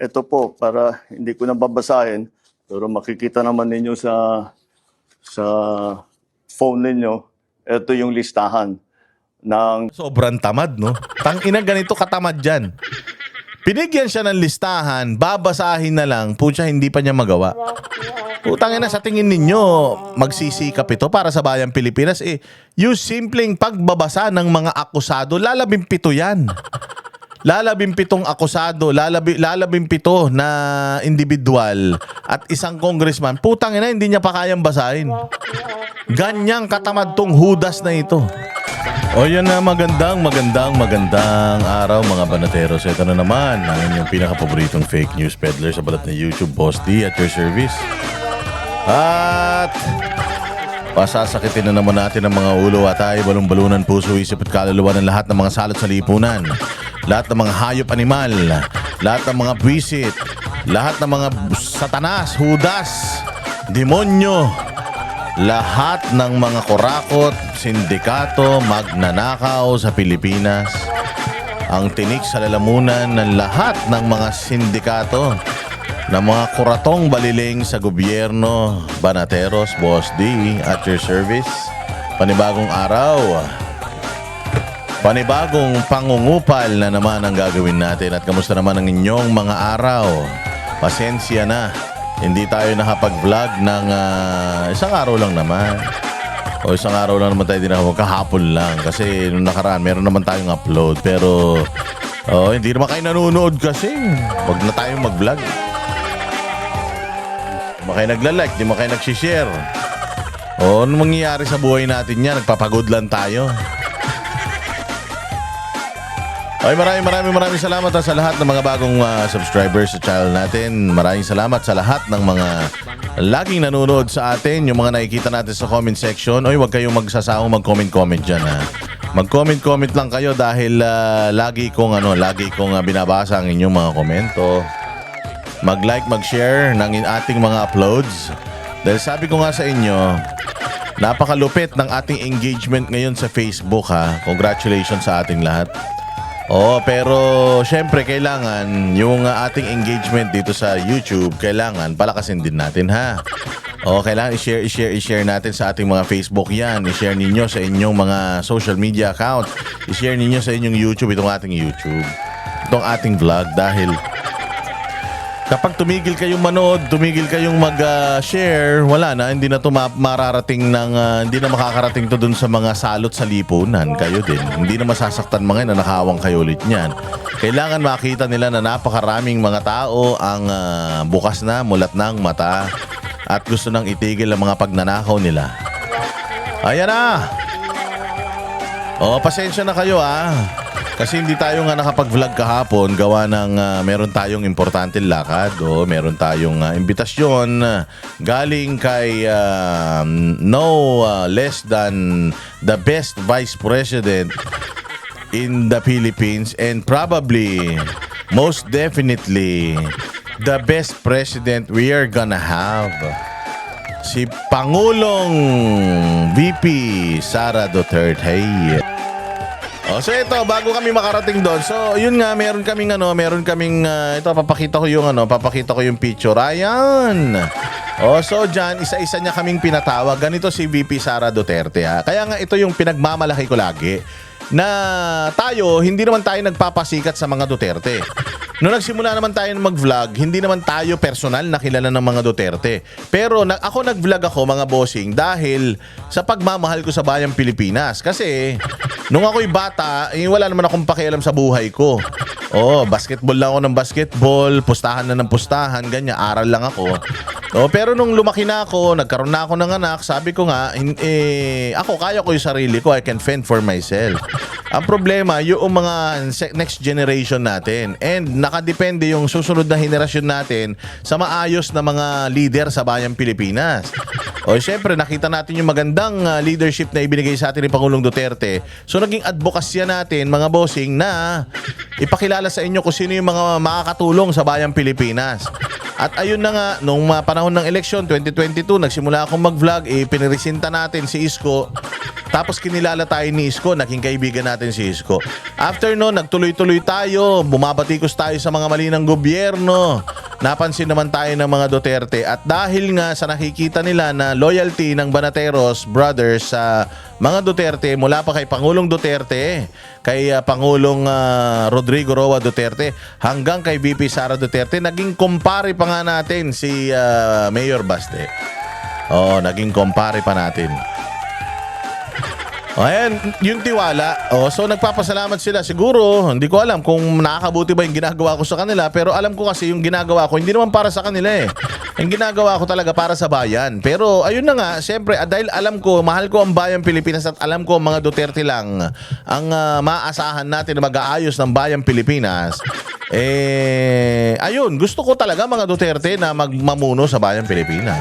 Ito po, para hindi ko na babasahin, pero makikita naman ninyo sa phone ninyo, ito yung listahan ng Sobrang tamad, no? Tangina, ganito katamad dyan. Pinigyan siya ng listahan, babasahin na lang, pucha, hindi pa niya magawa. Putang ina, sa tingin ninyo, magsisikap ito para sa bayang Pilipinas? Yung simpleng pagbabasa ng mga akusado, lalabing pito yan. Lalabing pitong akusado, lalabing pito na individual at isang congressman. Putang ina, hindi niya pa kayang basahin. Ganyang katamad tong hudas na ito. O yan na, magandang araw mga banateros. Ito na naman ang inyong pinaka-paboritong fake news peddler sa balat na YouTube, Boss D, at your service. At pasasakitin na naman natin ang mga ulo at ay balong-balunan, puso, isip at kaluluwa ng lahat ng mga salot sa lipunan. Lahat ng mga hayop animal, lahat ng mga buwisit, lahat ng mga satanas, hudas, demonyo, lahat ng mga kurakot, sindikato, magnanakaw sa Pilipinas. Ang tinik sa lalamunan ng lahat ng mga sindikato ng mga kuratong baliling sa gobyerno. Banateros, Boss D, at your service. Panibagong araw, panibagong pangungupal na naman ang gagawin natin. At kamusta naman ang inyong mga araw? Pasensya na, hindi tayo nakapag-vlog ng isang araw lang naman. O isang araw lang naman tayo din kahapon lang. Kasi nung nakaraan, meron naman tayong upload. Pero hindi naman kayo nanonood kasi. Wag na tayong mag-vlog. Di ba kayo nagla-like, di ba kayo nagsishare? O ano mangyayari sa buhay natin yan? Nagpapagod lang tayo. Okay, maraming salamat sa lahat ng mga bagong subscribers sa channel natin. Maraming salamat sa lahat ng mga laging nanonood sa atin, yung mga nakikita natin sa comment section. Oy, wag kayong magsasawang mag-comment dyan, ha. Mag-comment lang kayo dahil lagi kong binabasa ang inyong mga komento. Mag-like, mag-share ng ating mga uploads. Dahil sabi ko nga sa inyo, napakalupit ng ating engagement ngayon sa Facebook, ha. Congratulations sa ating lahat. Pero syempre kailangan yung ating engagement dito sa YouTube, kailangan palakasin din natin, ha. Kailangan i-share natin sa ating mga Facebook yan. I-share ninyo sa inyong mga social media account. I-share ninyo sa inyong YouTube itong ating YouTube. Itong ating vlog dahil kapag tumigil kayong manood, tumigil kayong mag-share, wala na, hindi na ito mararating hindi na makakarating to dun sa mga salot sa lipunan. Kayo din. Hindi na masasaktan mga na nakawang kayo ulit niyan. Kailangan makita nila na napakaraming mga tao ang bukas na, mulat ng mata at gusto nang itigil ang mga pagnanakaw nila. Ayan na! Pasensya na kayo, ha. Kasi hindi tayo nga nakapag-vlog kahapon gawa ng meron tayong importanteng lakad o meron tayong imbitasyon galing kay no less than the best Vice President in the Philippines and probably most definitely the best President we are gonna have. Si Pangulong VP Sara Duterte. Hey. So ito, bago kami makarating doon. So yun nga, meron kaming ito papakita ko yung picture. Ayan. So diyan, isa-isa niya kaming pinatawag. Ganito si VP Sara Duterte, ha. Kaya nga ito yung pinagmamalaki ko lagi na tayo, hindi naman tayo nagpapasikat sa mga Duterte. Noong nagsimula naman tayo mag-vlog, hindi naman tayo personal na kilala ng mga Duterte. Pero ako nag-vlog ako, mga bossing, dahil sa pagmamahal ko sa bayang Pilipinas. Kasi nung ako'y bata, wala naman akong pakialam sa buhay ko. Basketball lang ako ng basketball, pustahan na ng pustahan, ganyan, aral lang ako. Pero nung lumaki na ako, nagkaroon na ako ng anak, sabi ko nga, ako kaya ko yung sarili ko, I can fend for myself. Ang problema, yung mga next generation natin. And nakadepende yung susunod na henerasyon natin sa maayos na mga leader sa bayang Pilipinas. Siyempre, nakita natin yung magandang leadership na ibinigay sa atin ni Pangulong Duterte. So, naging advokasya natin, mga bossing, na ipakilala sa inyo kung sino yung mga makakatulong sa bayang Pilipinas. At ayun na nga, nung panahon ng eleksyon, 2022, nagsimula akong mag-vlog, pinirisinta natin si Isko. Tapos kinilala tayo ni Isko, naging kaibigan natin si Isko. After no, nagtuloy-tuloy tayo, bumabatikos tayo sa mga mali ng gobyerno. Napansin naman tayo ng mga Duterte. At dahil nga sa nakikita nila na loyalty ng Banateros brothers sa mga Duterte, mula pa kay Pangulong Duterte, kay Pangulong Rodrigo Roa Duterte, hanggang kay VP Sara Duterte, naging kumpare pa nga natin si Mayor Baste. Oo, naging kumpare pa natin. Ayan, yung tiwala. So nagpapasalamat sila. Siguro, hindi ko alam kung nakakabuti ba yung ginagawa ko sa kanila, pero alam ko kasi yung ginagawa ko, hindi naman para sa kanila eh. Yung ginagawa ko talaga para sa bayan. Pero ayun na nga, siyempre, dahil alam ko, mahal ko ang bayang Pilipinas at alam ko mga Duterte lang ang maaasahan natin na mag-aayos ng bayang Pilipinas. Ayun, gusto ko talaga mga Duterte na magmamuno sa bayang Pilipinas.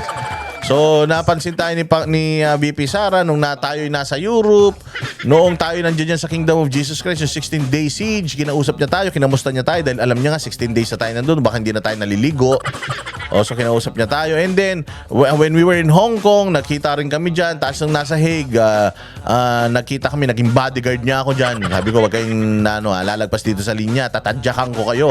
So, napansin tayo ni VP Sara nung tayo'y nasa Europe, noong tayo nandiyan yan sa Kingdom of Jesus Christ, yung 16-day siege, kinausap niya tayo, kinamusta niya tayo dahil alam niya nga 16 days na tayo nandun, baka hindi na tayo naliligo. So, kinausap niya tayo. And then, when we were in Hong Kong, nakita rin kami dyan, tapos nung nasa Hague, nakita kami, naging bodyguard niya ako dyan. Sabi ko, wag kayong lalagpas dito sa linya, tatadyakan ko kayo.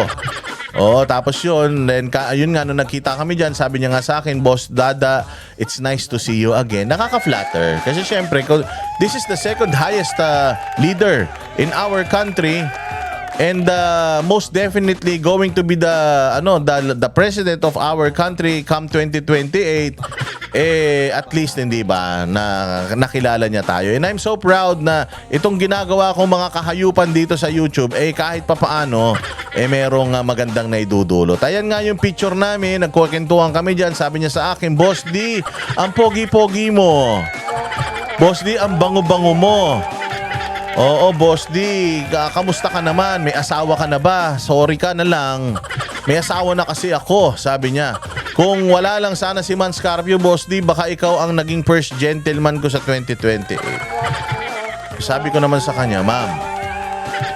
Tapos yun, then ayun nga, nung nagkita kami dyan, sabi niya nga sa akin, Boss Dada, it's nice to see you again. Nakaka-flatter. Kasi syempre, this is the second highest leader in our country. And most definitely going to be the president of our country come 2028. At least hindi ba na nakilala niya tayo. And I'm so proud na itong ginagawa kong mga kahayupan dito sa YouTube kahit papaano merong magandang naidudulot. Ayan nga yung picture namin, nagkukwentuhan kami diyan. Sabi niya sa akin, Boss D, ang pogi-pogi mo. Boss D, ang bango-bango mo. Oo, Boss D, kamusta ka naman? May asawa ka na ba? Sorry ka na lang. May asawa na kasi ako, sabi niya. Kung wala lang sana si Man Scarpio, Boss D, baka ikaw ang naging first gentleman ko sa 2028. Sabi ko naman sa kanya, Ma'am,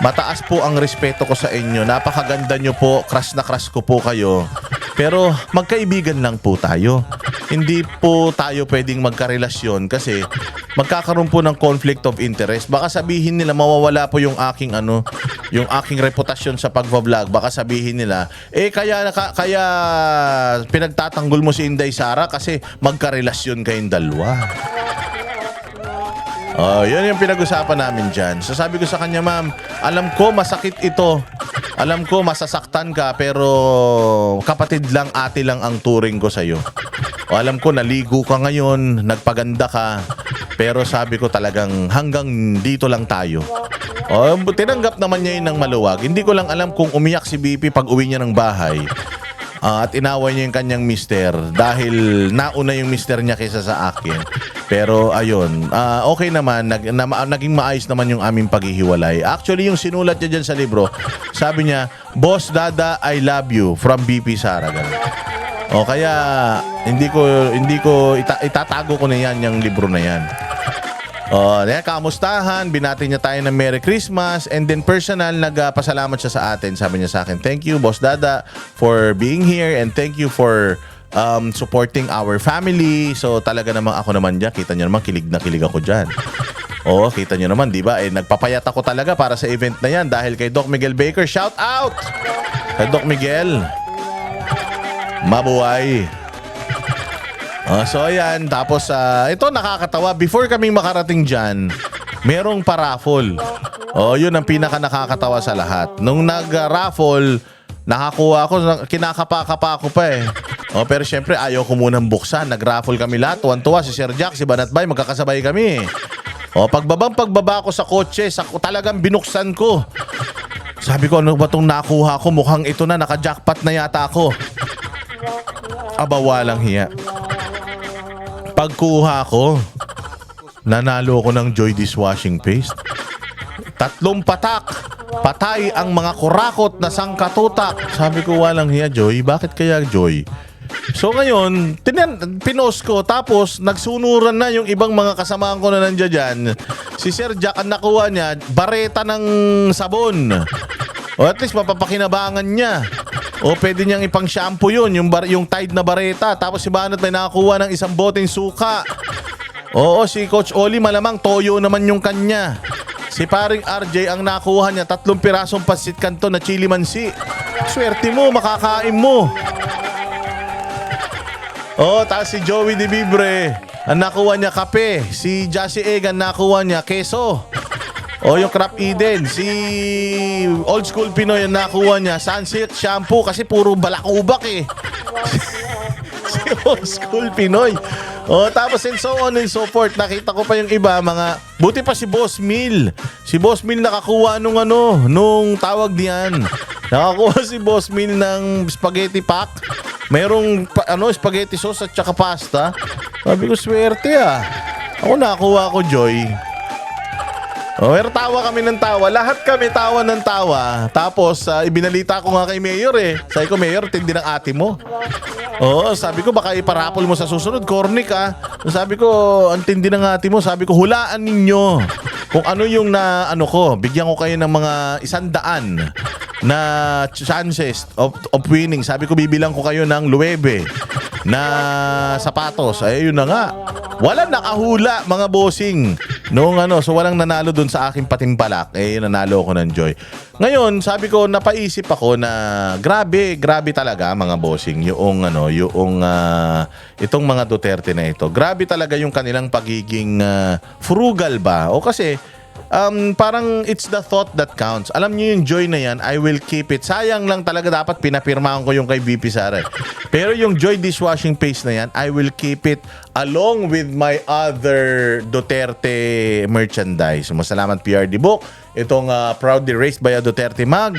mataas po ang respeto ko sa inyo. Napakaganda nyo po, crush na crush ko po kayo. Pero magkaibigan lang po tayo. Hindi po tayo pwedeng magkarelasyon kasi magkakaroon po ng conflict of interest. Baka sabihin nila mawawala po yung aking yung aking reputasyon sa pagva-vlog. Baka sabihin nila, kaya pinagtatanggol mo si Inday Sara kasi magkarelasyon kayong dalawa. Yun yung pinag-usapan namin dyan. So sabi ko sa kanya, Ma'am, alam ko masakit ito. Alam ko masasaktan ka, pero kapatid lang, ate lang ang turing ko sa'yo. Alam ko naligo ka ngayon, nagpaganda ka, pero sabi ko talagang hanggang dito lang tayo. Tinanggap naman niya yun ng maluwag. Hindi ko lang alam kung umiyak si BP pag uwi niya ng bahay. At inaway niya yung kanyang mister dahil nauna yung mister niya kaysa sa akin. Pero ayun, okay naman, naging maayos naman yung aming paghihiwalay. Actually, yung sinulat niya dyan sa libro, sabi niya, Boss Dada, I love you from BP Sara. Kaya hindi ko itatago ko na yan yung libro na yan. Kamustahan, binati niya tayo ng Merry Christmas, and then personal nagpasalamat siya sa atin. Sabi niya sa akin, thank you Boss Dada for being here, and thank you for supporting our family. So talaga namang ako naman dyan, kita niyo naman kilig na kilig ako dyan. Kita niyo naman, di ba? Nagpapayat ako talaga para sa event na yan dahil kay Doc Miguel Baker. Shout out kay Doc Miguel, mabuhay. So ayan, tapos ito nakakatawa, before kaming makarating dyan, merong paraffle. Yun ang pinaka nakakatawa sa lahat. Nung nag-raffle, nakakuha ako, kinakapa-kapa ako pa pero syempre ayaw ko munang buksan. Nag-raffle kami lahat, tuwan-tuwa, si Sir Jack, si Banatbay, magkakasabay kami. Pagbaba ko sa kotse, talagang binuksan ko. Sabi ko, ano ba itong nakuha ko? Mukhang ito na, naka-jackpot na yata ako. Walang hiya. Pagkuha ko, nanalo ko ng Joy dishwashing paste. 3 patak. Patay ang mga kurakot na sangkatutak. Sabi ko, walang hiya, Joy. Bakit kaya, Joy? So ngayon, pinost ko. Tapos, nagsunuran na yung ibang mga kasamahan ko na nandiyan dyan. Si Sir Jack, ang nakuha niya, bareta ng sabon. At least, mapapakinabangan niya. O pwede niyang ipang shampoo yun, yung Tide na bareta. Tapos si Banat may nakakuha ng isang boteng suka. Oo, si Coach Oli malamang toyo naman yung kanya. Si paring RJ ang nakuha niya 3 pirasong pasit kanto na chili mansi. Swerte mo, makakain mo. Oh, tapos si Joey De Vibre, ang nakuha niya kape. Si Jassy Egg, ang nakuha niya keso. O yung Crop Eden. Si Old School Pinoy, ang nakuha niya Sunsilk shampoo kasi puro balakubak eh. Si Old School Pinoy. O tapos and so on and so forth. Nakita ko pa yung iba, mga buti pa si Boss Mill. Si Boss Mill nakakuha nung tawag diyan. Nakakuha si Boss Mill ng spaghetti pack. Merong spaghetti sauce at saka pasta. Sabi ko, swerte ah. Ako nakakuha ko, Joy. Pero tawa kami ng tawa. Lahat kami tawa ng tawa. Tapos, ibinalita ko nga kay Mayor eh. Sabi ko, Mayor, tindi ng ate mo. Oo, sabi ko, baka iparapol mo sa susunod. Cornic ah. Sabi ko, ang tindi ng ate mo. Sabi ko, hulaan ninyo kung ano yung bigyan ko kayo ng mga 100 na chances of winning. Sabi ko, bibilang ko kayo ng 9 na sapatos. Ay, yun na nga. Walang nakahula, mga bossing. So walang nanalo dun sa aking patimpalak. Nanalo ako ng Joy. Ngayon, sabi ko, napaisip ako na grabe talaga, mga bossing, itong mga Duterte na ito. Grabe talaga yung kanilang pagiging frugal ba? O kasi parang it's the thought that counts. Alam niyo yung Joy na yan, I will keep it. Sayang lang talaga, dapat pinapirmahan ko yung kay VP Sara. Pero yung Joy dishwashing paste na yan, I will keep it along with my other Duterte merchandise. Masalamat PRD Book. Itong proudly raised by a Duterte mug.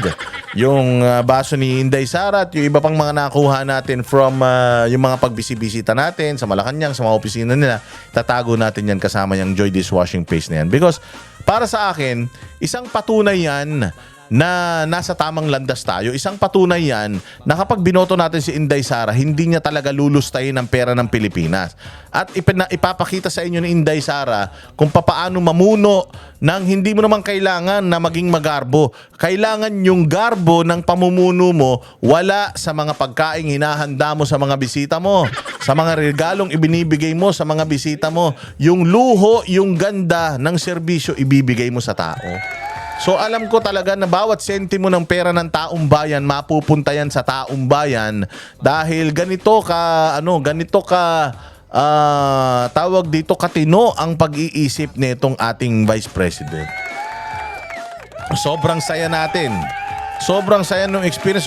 Yung baso ni Inday Sara at yung iba pang mga nakuha natin from yung mga pagbisibisita natin sa Malacanang, sa mga opisina nila. Tatago natin yan kasama yung Joy dishwashing paste na yan. Because para sa akin, isang patunay yan na nasa tamang landas tayo. Isang patunay yan na kapag binoto natin si Inday Sara, hindi niya talaga lulustayin ang pera ng Pilipinas. At ipapakita sa inyo ni Inday Sara kung papaano mamuno nang hindi mo naman kailangan na maging magarbo. Kailangan yung garbo ng pamumuno mo wala sa mga pagkaing hinahanda mo sa mga bisita mo, sa mga regalong ibinibigay mo sa mga bisita mo. Yung luho, yung ganda ng serbisyo ibibigay mo sa tao. So alam ko talaga na bawat sentimo ng pera ng taong bayan mapupunta yan sa taong bayan dahil ganito ka tawag dito katino ang pag-iisip nitong ating Vice President. Sobrang saya natin. Sobrang saya nung experience.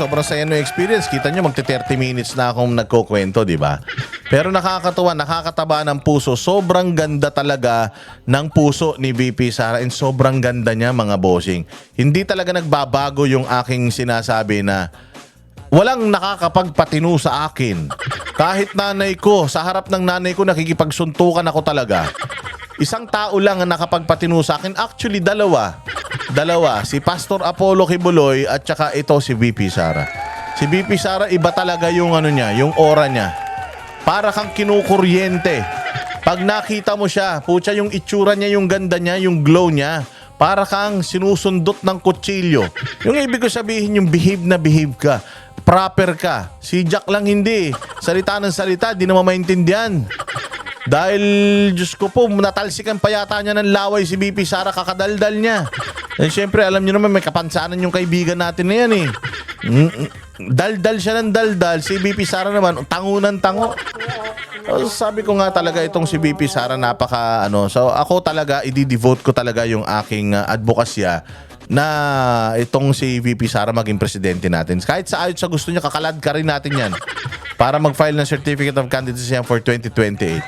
Kita nyo, magte-30 minutes na akong nagkukwento, di ba? Pero nakakatuwa, nakakataba ng puso. Sobrang ganda talaga ng puso ni VP Sara and sobrang ganda niya, mga bossing. Hindi talaga nagbabago yung aking sinasabi na walang nakakapagpatino sa akin. Kahit nanay ko, sa harap ng nanay ko nakikipagsuntukan ako talaga. Isang tao lang ang nakapagpatino sa akin. Actually, dalawa. Si Pastor Apollo Kibuloy at saka ito si VP Sara. Si VP Sara, iba talaga yung yung aura niya. Para kang kinukuryente. Pag nakita mo siya, putya yung itsura niya, yung ganda niya, yung glow niya. Para kang sinusundot ng kutsilyo. Yung ibig ko sabihin, yung behave na behave ka. Proper ka. Si Jack lang hindi. Salita ng salita, di naman maintindihan. Dahil, Diyos ko po, natalsikan pa yata niya ng laway si VP Sara, kakadaldal niya. Eh, syempre, alam niyo naman, may kapansanan yung kaibigan natin na yan eh. Daldal siya ng daldal. Si VP Sara naman, tango ng tango. Sabi ko nga talaga itong si VP Sara, napaka So ako talaga, i-devote ko talaga yung aking advokasya na itong si VP Sara maging presidente natin. Kahit sa ayot sa gusto niya, kakalad ka rin natin yan para mag-file ng Certificate of Candidacy for 2028.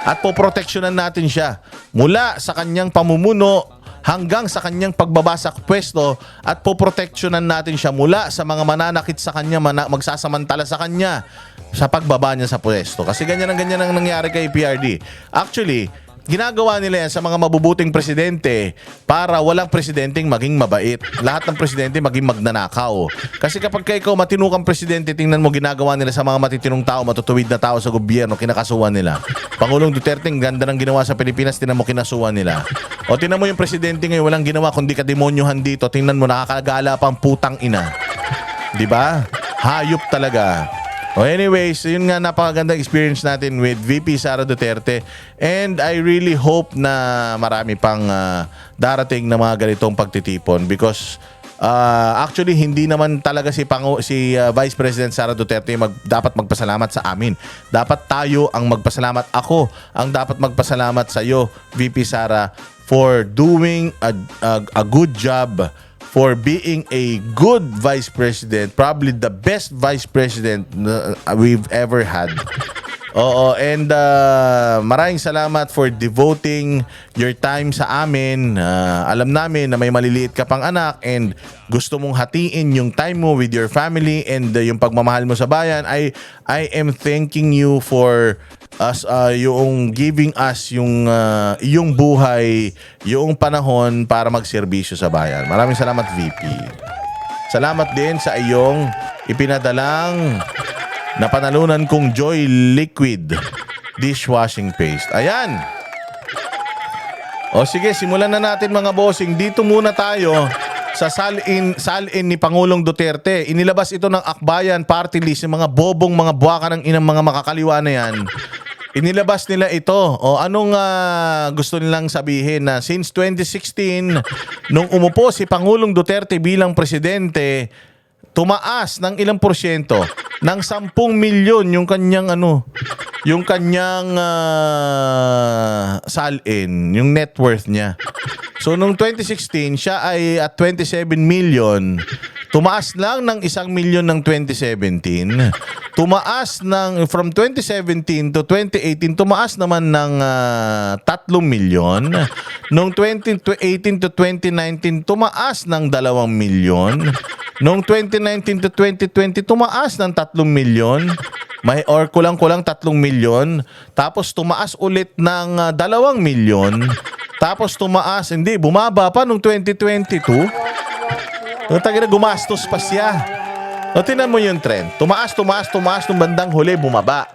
At poproteksyonan natin siya mula sa kanyang pamumuno hanggang sa kanyang pagbaba sa pwesto at poproteksyonan natin siya mula sa mga mananakit sa kanya, magsasamantala sa kanya sa pagbaba niya sa pwesto. Kasi ganyan ang nangyari kay PRD. Actually, ginagawa nila yan sa mga mabubuting presidente para walang presidenteng maging mabait. Lahat ng presidente maging magnanakaw. Kasi kapag ikaw matinukang presidente, tingnan mo ginagawa nila sa mga matitinong tao, matutuwid na tao sa gobyerno, kinakasuhan nila. Pangulong Duterte, ang ganda ng ginawa sa Pilipinas, tingnan mo kinasuhan nila. O tingnan mo yung presidente ngayon, walang ginawa kundi kademonyohan dito. Tingnan mo, nakakagala pang putang ina. Di ba? Hayop talaga. Anyways, yun nga, napakagandang experience natin with VP Sara Duterte. And I really hope na marami pang darating na mga ganitong pagtitipon because actually hindi naman talaga si Vice President Sara Duterte dapat magpasalamat sa amin. Dapat tayo ang magpasalamat. Ako ang dapat magpasalamat sa iyo, VP Sara, for doing a good job, for being a good Vice President, probably the best Vice President we've ever had. Oo, and maraming salamat for devoting your time sa amin. Alam namin na may maliliit ka pang anak and gusto mong hatiin yung time mo with your family and yung pagmamahal mo sa bayan. I am thanking you for yung giving us yung buhay, yung panahon para magserbisyo sa bayan. Maraming salamat, VP. Salamat din sa iyong ipinadalang na panalunan kong Joy Liquid dishwashing paste. Ayan. O sige, simulan na natin mga bossing. Dito muna tayo sa salin ni Pangulong Duterte. Inilabas ito ng Akbayan Party List, yung mga bobong, mga buwaka ng inang mga makakaliwa na yan. Inilabas nila ito. O anong gusto nilang sabihin na since 2016, nung umupo si Pangulong Duterte bilang presidente, tumaas ng ilang porsyento ng 10 milyon yung kanyang salin, yung net worth niya. So nung 2016 siya ay at 27 million, tumaas lang ng 1 milyon ng 2017. Tumaas ng from 2017 to 2018, tumaas naman ng 3 milyon. Nung 2018 to 2019, tumaas ng 2 milyon. Noong 2019 to 2020, tumaas ng 3 milyon. Or kulang-kulang 3 milyon. Tapos tumaas ulit ng 2 milyon. Tapos tumaas, hindi, bumaba pa noong 2022. Gumastos pa siya. O, tingnan mo yung trend. Tumaas, nung bandang huli, bumaba.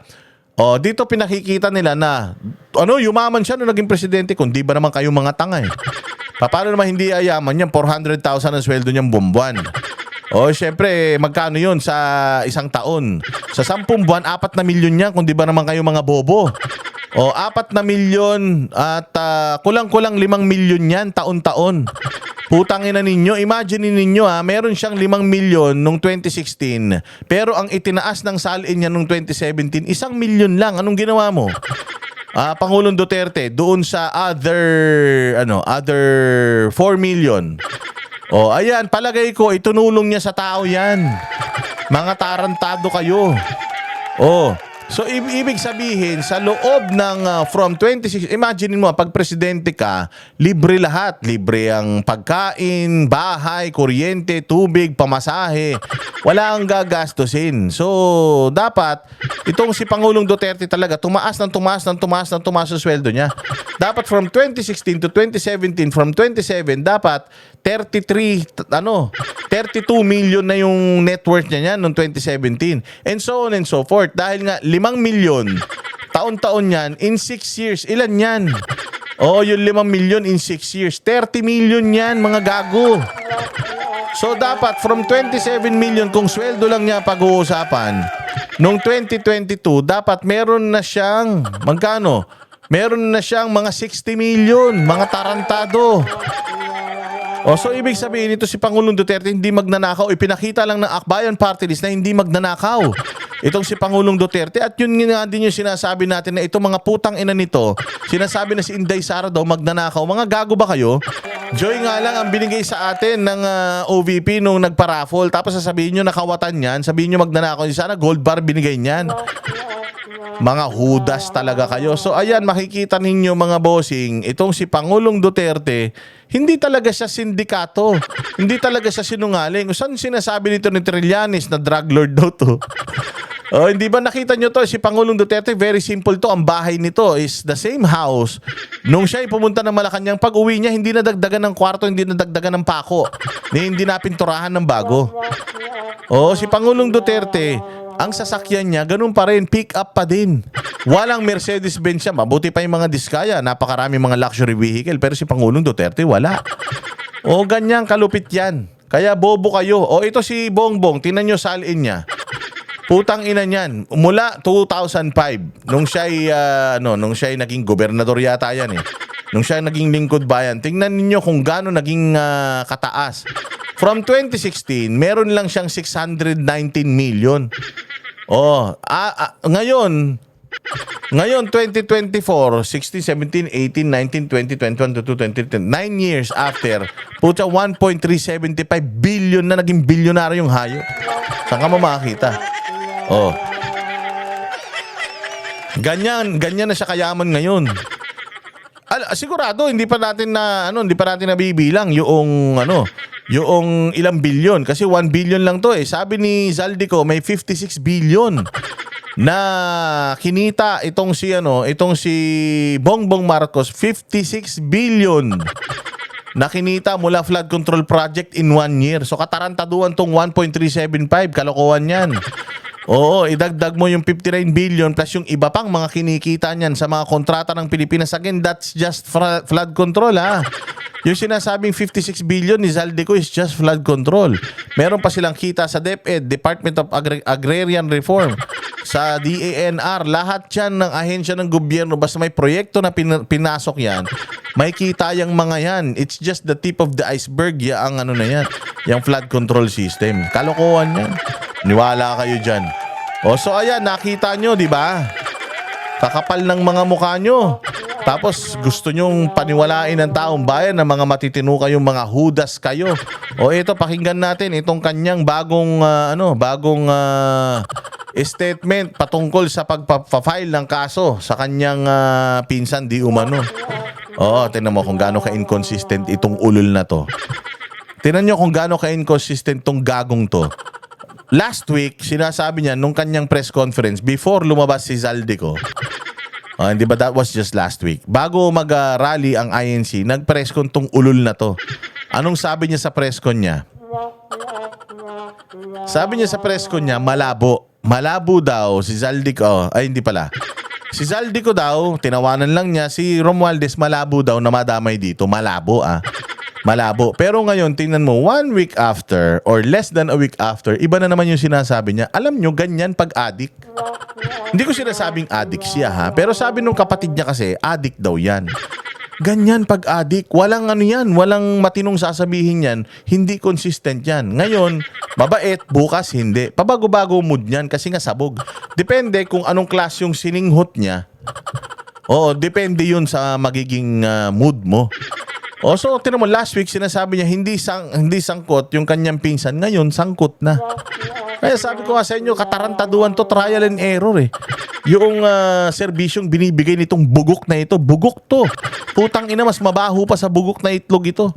O, dito pinakikita nila na, yumaman siya nung naging presidente, kundi ba naman kayo mga tanga eh. Paano naman hindi ayaman yan? 400,000 ang sweldo niyang buwan. O, syempre, magkano yun sa isang taon? Sa 10 buwan, 4 na milyon yan, kundi ba naman kayo mga bobo? O, 4 na milyon at kulang-kulang 5 milyon yan taon-taon. Putangin na ninyo, imagine ninyo meron siyang 5 milyon nung 2016, pero ang itinaas ng salin niya nung 2017, 1 milyon lang. Anong ginawa mo? Pangulong Duterte, doon sa other 4 million. O, ayan, palagay ko, itunulong niya sa tao yan. Mga tarantado kayo. O, so ibig sabihin, sa loob ng from 26, imagine mo, pag presidente ka, libre lahat. Libre ang pagkain, bahay, kuryente, tubig, pamasahe. Wala ang gagastusin. So, dapat, itong si Pangulong Duterte talaga, tumaas ng tumaas ang sweldo niya. Dapat from 2016 to 2017, from 27, dapat 32 million na yung net worth niya noong 2017. And so on and so forth. Dahil nga 5 milyon, taon-taon yan, in 6 years, ilan yan? Oo, yung 5 milyon in 6 years, 30 million yan, mga gago. So dapat from 27 million, kung sweldo lang niya pag-uusapan, noong 2022, dapat meron na siyang, magkano? Meron na siyang mga 60 million, mga tarantado. O, so ibig sabihin nito si Pangulong Duterte hindi magnanakaw. Ipinakita lang ng Akbayan Party List na hindi magnanakaw itong si Pangulong Duterte. At yun nga din yung sinasabi natin na itong mga putang ina nito, sinasabi na si Inday Sara daw magnanakaw. Mga gago ba kayo? Joy nga lang ang binigay sa atin ng OVP nung nagpa-raffle. Tapos sasabihin nyo nakawatan yan, sabihin nyo magnanakaw. Sana gold bar binigay niyan. Mga hudas talaga kayo. So ayan, makikita ninyo mga bossing, itong si Pangulong Duterte, hindi talaga siya sindikato. Hindi talaga siya sinungaling. Saan sinasabi nito ni Trillanes na drug lord daw to? Oh, hindi ba nakita nyo to? Si Pangulong Duterte, very simple to. Ang bahay nito is the same house. Nung siya ay pumunta ng Malacanang, pag uwi niya, hindi nadagdagan ng kwarto, hindi nadagdagan ng pako. Hindi napinturahan ng bago. Oh, si Pangulong Duterte, ang sasakyan niya, ganun pa rin, pick up pa din. Walang Mercedes-Benz siya. Mabuti pa yung mga Diskaya. Napakarami mga luxury vehicle. Pero si Pangulong Duterte, wala. O, ganyan, kalupit yan. Kaya bobo kayo. O ito si Bongbong, tingnan nyo salin niya. Putang ina niyan. Mula 2005, nung siya'y naging gobernador yata yan eh. Nung siya naging lingkod bayan, tingnan ninyo kung gaano naging kataas. From 2016, meron lang siyang 619 million. Oh, ngayon 2024, 16, 17, 18, 19, 20, 21, 22, 23, 9 years after, puta 1.375 billion na naging bilyonaryo yung hayop. Saan ka makakita? Oh. Ganyan na siya kayaman ngayon. Sigurado hindi pa natin nabibilang yung ilang bilyon kasi 1 billion lang to eh. Sabi ni Zaldico may 56 billion na kinita itong si Bongbong Marcos, 56 billion na kinita mula flood control project in 1 year. So katarantaduan tong 1.375, kalokohan yan. Oo, idagdag mo yung 59 billion plus yung iba pang mga kinikita niyan sa mga kontrata ng Pilipinas. Again, that's just flood control ha. Yung sinasabing 56 billion ni Zaldico is just flood control. Meron pa silang kita sa DepEd, Department of Agrarian Reform, sa DANR, lahat yan ng ahensya ng gobyerno. Basta may proyekto na pinasok yan, may kita yung mga yan. It's just the tip of the iceberg ang na yan, yung flood control system. Kalokohan yan. Niwala kayo dyan. O so ayan, nakita nyo, di ba? Kakapal ng mga mukha nyo. Tapos gusto nyong paniwalain ng taong bayan na mga matitino kayong mga hudas kayo. O ito, pakinggan natin itong kanyang bagong statement patungkol sa pagpa-file ng kaso sa kanyang pinsan di umano. Oo, tingnan mo kung gaano ka-inconsistent itong ulol na to. Tingnan nyo kung gaano ka-inconsistent tong gagong to. Last week, sinasabi niya nung kanyang press conference before lumabas si Zaldico. Hindi ba that was just last week? Bago mag-rally ang INC, nag-press con tong ulol na to. Anong sabi niya sa press con niya? Sabi niya sa press con niya, malabo. Malabo daw si Zaldico. Ay, hindi pala. Si Zaldico daw, tinawanan lang niya. Si Romualdez, malabo daw na madamay dito. Malabo Malabo. Pero ngayon, tingnan mo, 1 week after or less than a week after, iba na naman yung sinasabi niya. Alam nyo, ganyan pag addict. Hindi ko sinasabing addict siya ha. Pero sabi nung kapatid niya kasi, addict daw yan. Ganyan pag addict. Walang yan. Walang matinong sasabihin yan. Hindi consistent yan. Ngayon, mabait. Bukas, hindi. Pabago-bago mood niyan kasi nga sabog. Depende kung anong class yung sininghot niya. Oo, depende yun sa magiging mood mo. O so, tinan mo, last week sinasabi niya hindi sangkot yung kanyang pinsan. Ngayon, sangkot na. Kaya sabi ko nga sa inyo, katarantaduan to, trial and error eh. Yung serbisyong binibigay nitong bugok na ito, bugok to. Putang ina, mas mabaho pa sa bugok na itlog ito.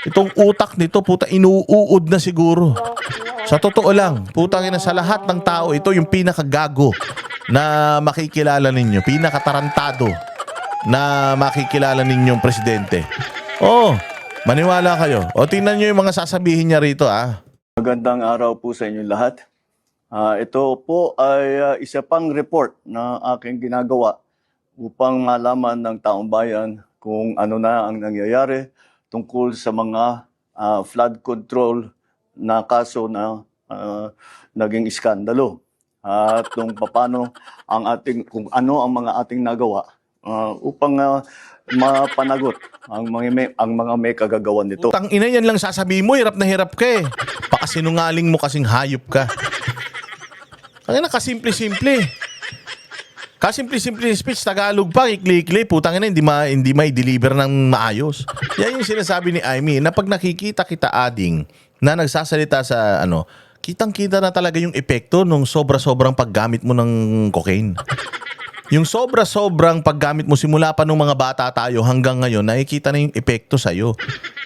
Itong utak nito, puta, inuuod na siguro. Sa totoo lang, putang ina, sa lahat ng tao, ito yung pinakagago na makikilala ninyo. Pinakatarantado na makikilala ninyong presidente. Oh, maniwala kayo. O tingnan nyo yung mga sasabihin niya rito Magandang araw po sa inyo lahat. Ito po ay isa pang report na aking ginagawa upang malaman ng taong bayan kung ano na ang nangyayari tungkol sa mga flood control na kaso na naging iskandalo. At kung paano kung ano ang mga ating nagawa upang mapanagot ang mga may kagagawan nito. Putang ina, yan lang sasabihin mo, hirap na hirap ka eh. Pakasinungaling mo kasing hayop ka. Ang ina, kasimple-simple. Kasimple-simple speech, Tagalog pa, ikli-ikli. Putang ina, hindi may deliver ng maayos. Yan yung sinasabi ni Aimee, na pag nakikita kita ading na nagsasalita sa kitang-kita na talaga yung epekto nung sobra-sobrang paggamit mo ng cocaine. Yung sobra-sobrang paggamit mo simula pa nung mga bata tayo hanggang ngayon, nakikita na yung epekto sa'yo.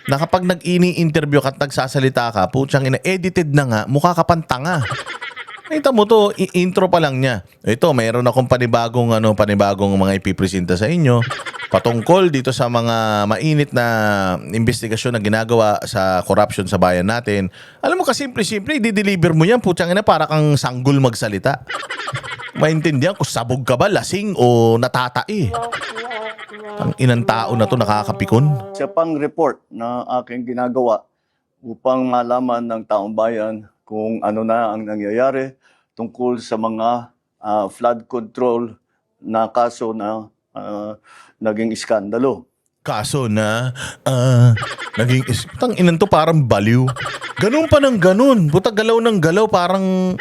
Na kapag nag-ini-interview ka at nagsasalita ka, putyang ina, edited na nga, mukha ka pang tanga. Nakita mo to, intro pa lang niya. Ito, mayroon akong panibagong mga ipipresenta sa inyo patungkol dito sa mga mainit na investigasyon na ginagawa sa corruption sa bayan natin. Alam mo, kasimple-simple, i-deliver mo yan, putyang ina, para kang sanggol magsalita. Maintindihan kung sabog ka ba, lasing o natatai. Ang inang tao na to nakakapikon. Isa pang report na aking ginagawa upang malaman ng taong bayan kung ano na ang nangyayari tungkol sa mga flood control na kaso na naging iskandalo. Kaso na, naging tang inan to parang baliw. Ganun pa ng ganun. Buta galaw ng galaw parang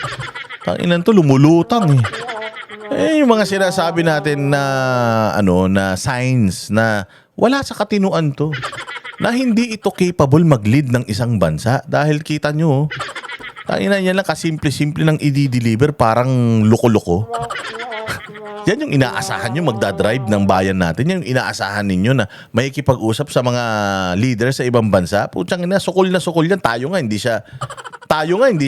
tang inan to lumulutang eh. Yung mga sinasabi natin na na signs na wala sa katinuan to. Na hindi ito capable mag-lead ng isang bansa dahil kita nyo, tangina niya lang kasimple-simple ng i-deliver parang loko-loko. Yan yung inaasahan nyo magdadrive ng bayan natin. Yan yung inaasahan ninyo na may kipag-usap sa mga leader sa ibang bansa. Putsang ina, sukol na sukol yan. Tayo nga hindi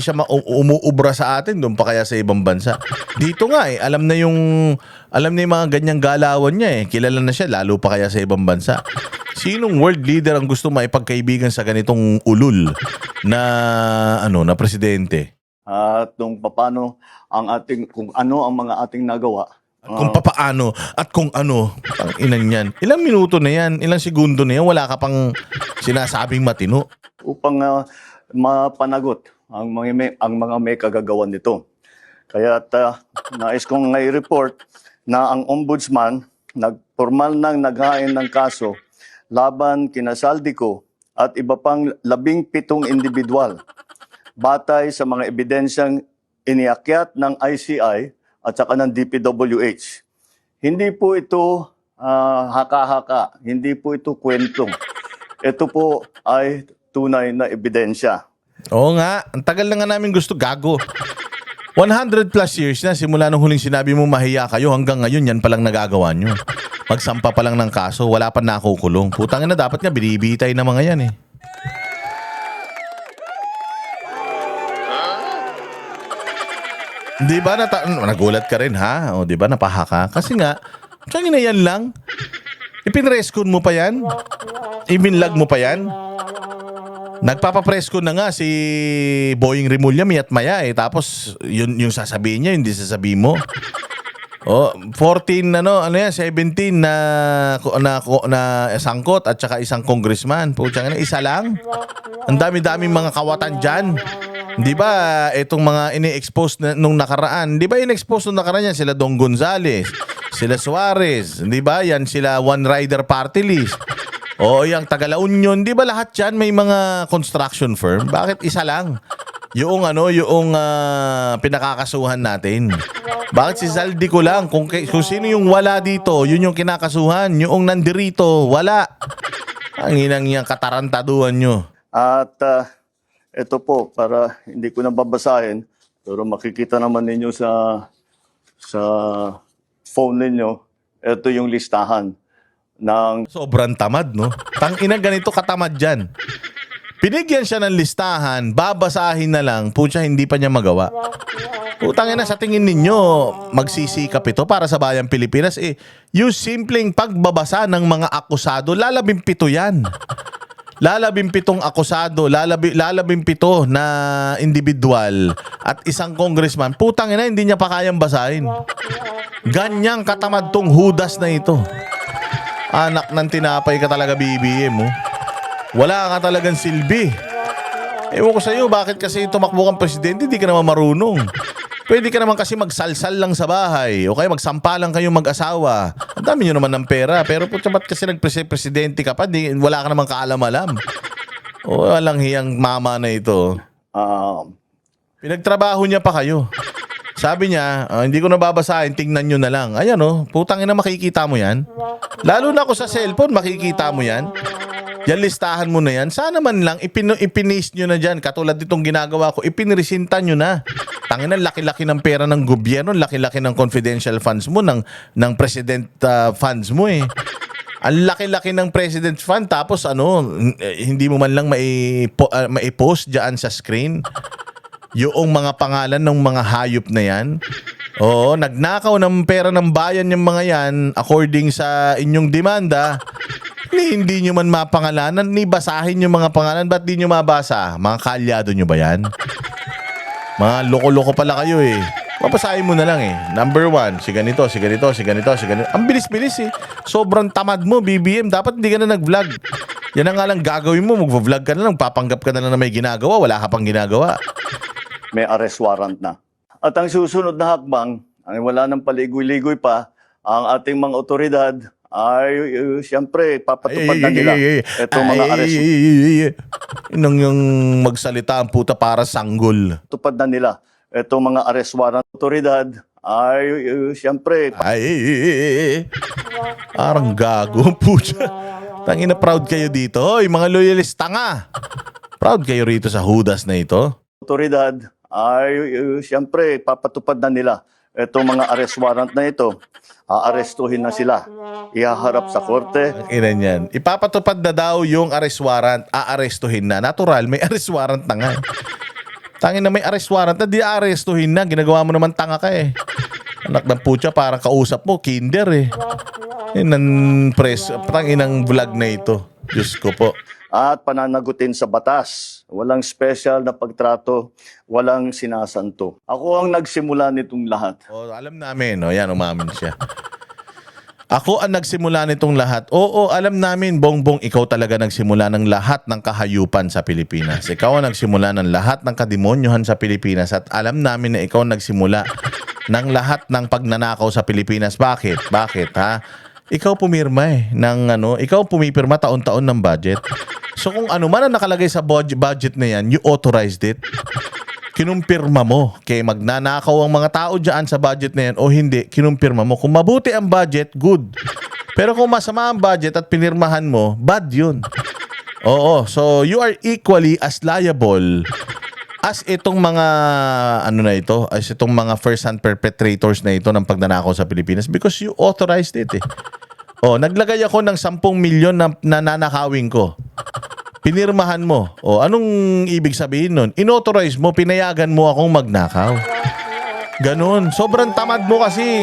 siya umuubra sa atin doon pa kaya sa ibang bansa. Dito nga alam na yung mga ganyang galawan niya Kilala na siya lalo pa kaya sa ibang bansa. Sinong world leader ang gusto maipagkaibigan sa ganitong ulul na na presidente? At kung ano ang mga ating nagawa. Kung papaano at kung ano, ang inan yan. Ilang minuto na yan, ilang segundo na yan, wala ka pang sinasabing matino. Upang mapanagot ang mga may kagagawan nito. Kaya nais kong i-report na ang ombudsman formal nang naghain ng kaso laban kina Saldico at iba pang 17 individual batay sa mga ebidensyang iniakyat ng ICI at saka ng DPWH. Hindi po ito haka-haka, hindi po ito kwento. Ito po ay tunay na ebidensya. Oo nga, ang tagal na nga namin gusto gago. 100 plus years na simula nung huling sinabi mo mahiya kayo hanggang ngayon yan palang nagagawa nyo. Magsampa pa lang ng kaso, wala pa nakukulong. Putang ina, dapat nga binibitay na mga yan Di ba nagulat ka rin ha? O di ba napahaka? Kasi nga, tsaka na yan lang. Ipinreskon mo pa yan? Ibinlag mo pa yan? Nagpapapreskon na nga si Boying Rimulya miyat maya tapos yung sasabihin niya, hindi sasabihin mo. 14 17 na sangkot at saka isang congressman. Putsang ina, isa lang. Ang dami-daming mga kawatan diyan. Di ba itong mga ini-expose nung nakaraan? Di ba in-expose nung nakaraan yan? Sila Dong Gonzales, sila Suarez, di ba? Yan sila One Rider Party List. O yung Tagala Union, di ba lahat yan may mga construction firm? Bakit isa lang? Yung pinakakasuhan natin. Bakit si Saldico lang? Kung sino yung wala dito, yun yung kinakasuhan. Yung nandirito, wala. Ang inang yung katarantaduhan nyo. At ito po, para hindi ko na babasahin, pero makikita naman ninyo sa phone ninyo, ito yung listahan ng... Sobrang tamad, no? Tangina, ganito katamad dyan. Binigyan siya ng listahan, babasahin na lang, putya, hindi pa niya magawa. Utangina, sa tingin ninyo, magsisikap ito para sa bayang Pilipinas, yung simpleng pagbabasa ng mga akusado, lalabing 7 yan. Lalabing 7 akusado, lalabing 7 na individual at isang congressman. Putang ina, hindi niya pa kayang basahin. Ganyang katamad tong hudas na ito. Anak ng tinapay ka talaga, BBM mo. Wala ka talagang silbi. Ewan ko sa iyo, bakit kasi tumakbo kang presidente, hindi ka naman marunong. Pwede ka naman kasi magsalsal lang sa bahay o kaya magsampa lang kayong mag-asawa. Ang dami nyo naman ng pera. Pero po, ba't kasi nagpresidente ka pa? Wala ka naman kaalam-alam. O walang hiyang mama na ito. Pinagtrabaho niya pa kayo. Sabi niya, hindi ko nababasahin, tingnan nyo na lang. Ayan putang ina, makikita mo yan. Lalo na ako sa cellphone, makikita mo yan. Yan, listahan mo na yan. Sana man lang, ipinis nyo na dyan. Katulad ditong ginagawa ko, ipinresinta nyo na. Tangina, laki-laki ng pera ng gobyerno, laki-laki ng confidential funds mo, ng president funds mo Ang laki-laki ng president fund, tapos hindi mo man lang mai-post dyan sa screen. Yung mga pangalan ng mga hayop na yan. Oo, nagnakaw ng pera ng bayan yung mga yan according sa inyong demanda. Hindi nyo man mapangalanan, ni basahin yung mga pangalan. Ba't di nyo mabasa? Mga kaalyado nyo ba yan? Mga loko-loko pala kayo Mabasahin mo na lang Number 1, si ganito, si ganito, si ganito, si ganito. Ang bilis-bilis Sobrang tamad mo, BBM. Dapat hindi ka na nag-vlog. Yan ang nga lang gagawin mo, mag-vlog ka na lang, papanggap ka na lang na may ginagawa, wala ka pang ginagawa. May arrest warrant na. At ang susunod na hakbang, ay wala nang paligoy-ligoy pa, ang ating mga otoridad ay siyempre papatupad na nila itong mga arrest. Yung magsalita ang puta para sanggol. Tupad na nila itong mga arrest warrant. Otoridad ay siyempre Parang gago ang puta. Tangina, proud kayo dito. Hoy, mga loyalista nga. Proud kayo rito sa hudas na ito. otoridad ay siyempre papatupad na nila itong mga arrest warrant na ito. Aarestuhin na sila. Ihaharap sa korte. Inan yan. Ipapatupad na daw yung arrest warrant, aarestuhin na. Natural, may arrest warrant na nga. Tangin na may arrest warrant na, di aarestuhin na. Ginagawa mo naman tanga ka eh. Anak ng putya, parang kausap mo, kinder eh. Yan ang press, tangin ng vlog na ito. Diyos ko po. At pananagutin sa batas. Walang special na pagtrato, walang sinasanto. Ako ang nagsimula nitong lahat. Oh, alam namin, no? Yan, umamin siya. Ako ang nagsimula nitong lahat. Oo, alam namin, Bongbong, ikaw talaga nagsimula ng lahat ng kahayupan sa Pilipinas. Ikaw ang nagsimula ng lahat ng kademonyohan sa Pilipinas at alam namin na ikaw ang nagsimula ng lahat ng pagnanakaw sa Pilipinas. Bakit? Bakit, ha? Ikaw pumirma ikaw pumipirma taon-taon ng budget. So kung ano man ang nakalagay sa budget na yan, you authorized it. Kinumpirma mo. Kaya magnanakaw ang mga tao dyan sa budget na yan o hindi, kinumpirma mo. Kung mabuti ang budget, good. Pero kung masama ang budget at pinirmahan mo, bad yun. Oo, so you are equally as liable as itong mga as itong mga first-hand perpetrators na ito ng pagnanakaw sa Pilipinas because you authorized it eh. Oh, naglagay ako ng 10 milyon na nanakawin ko. Pinirmahan mo. O, anong ibig sabihin nun? Inauthorize mo, pinayagan mo akong magnakaw. Ganon. Sobrang tamad mo kasi.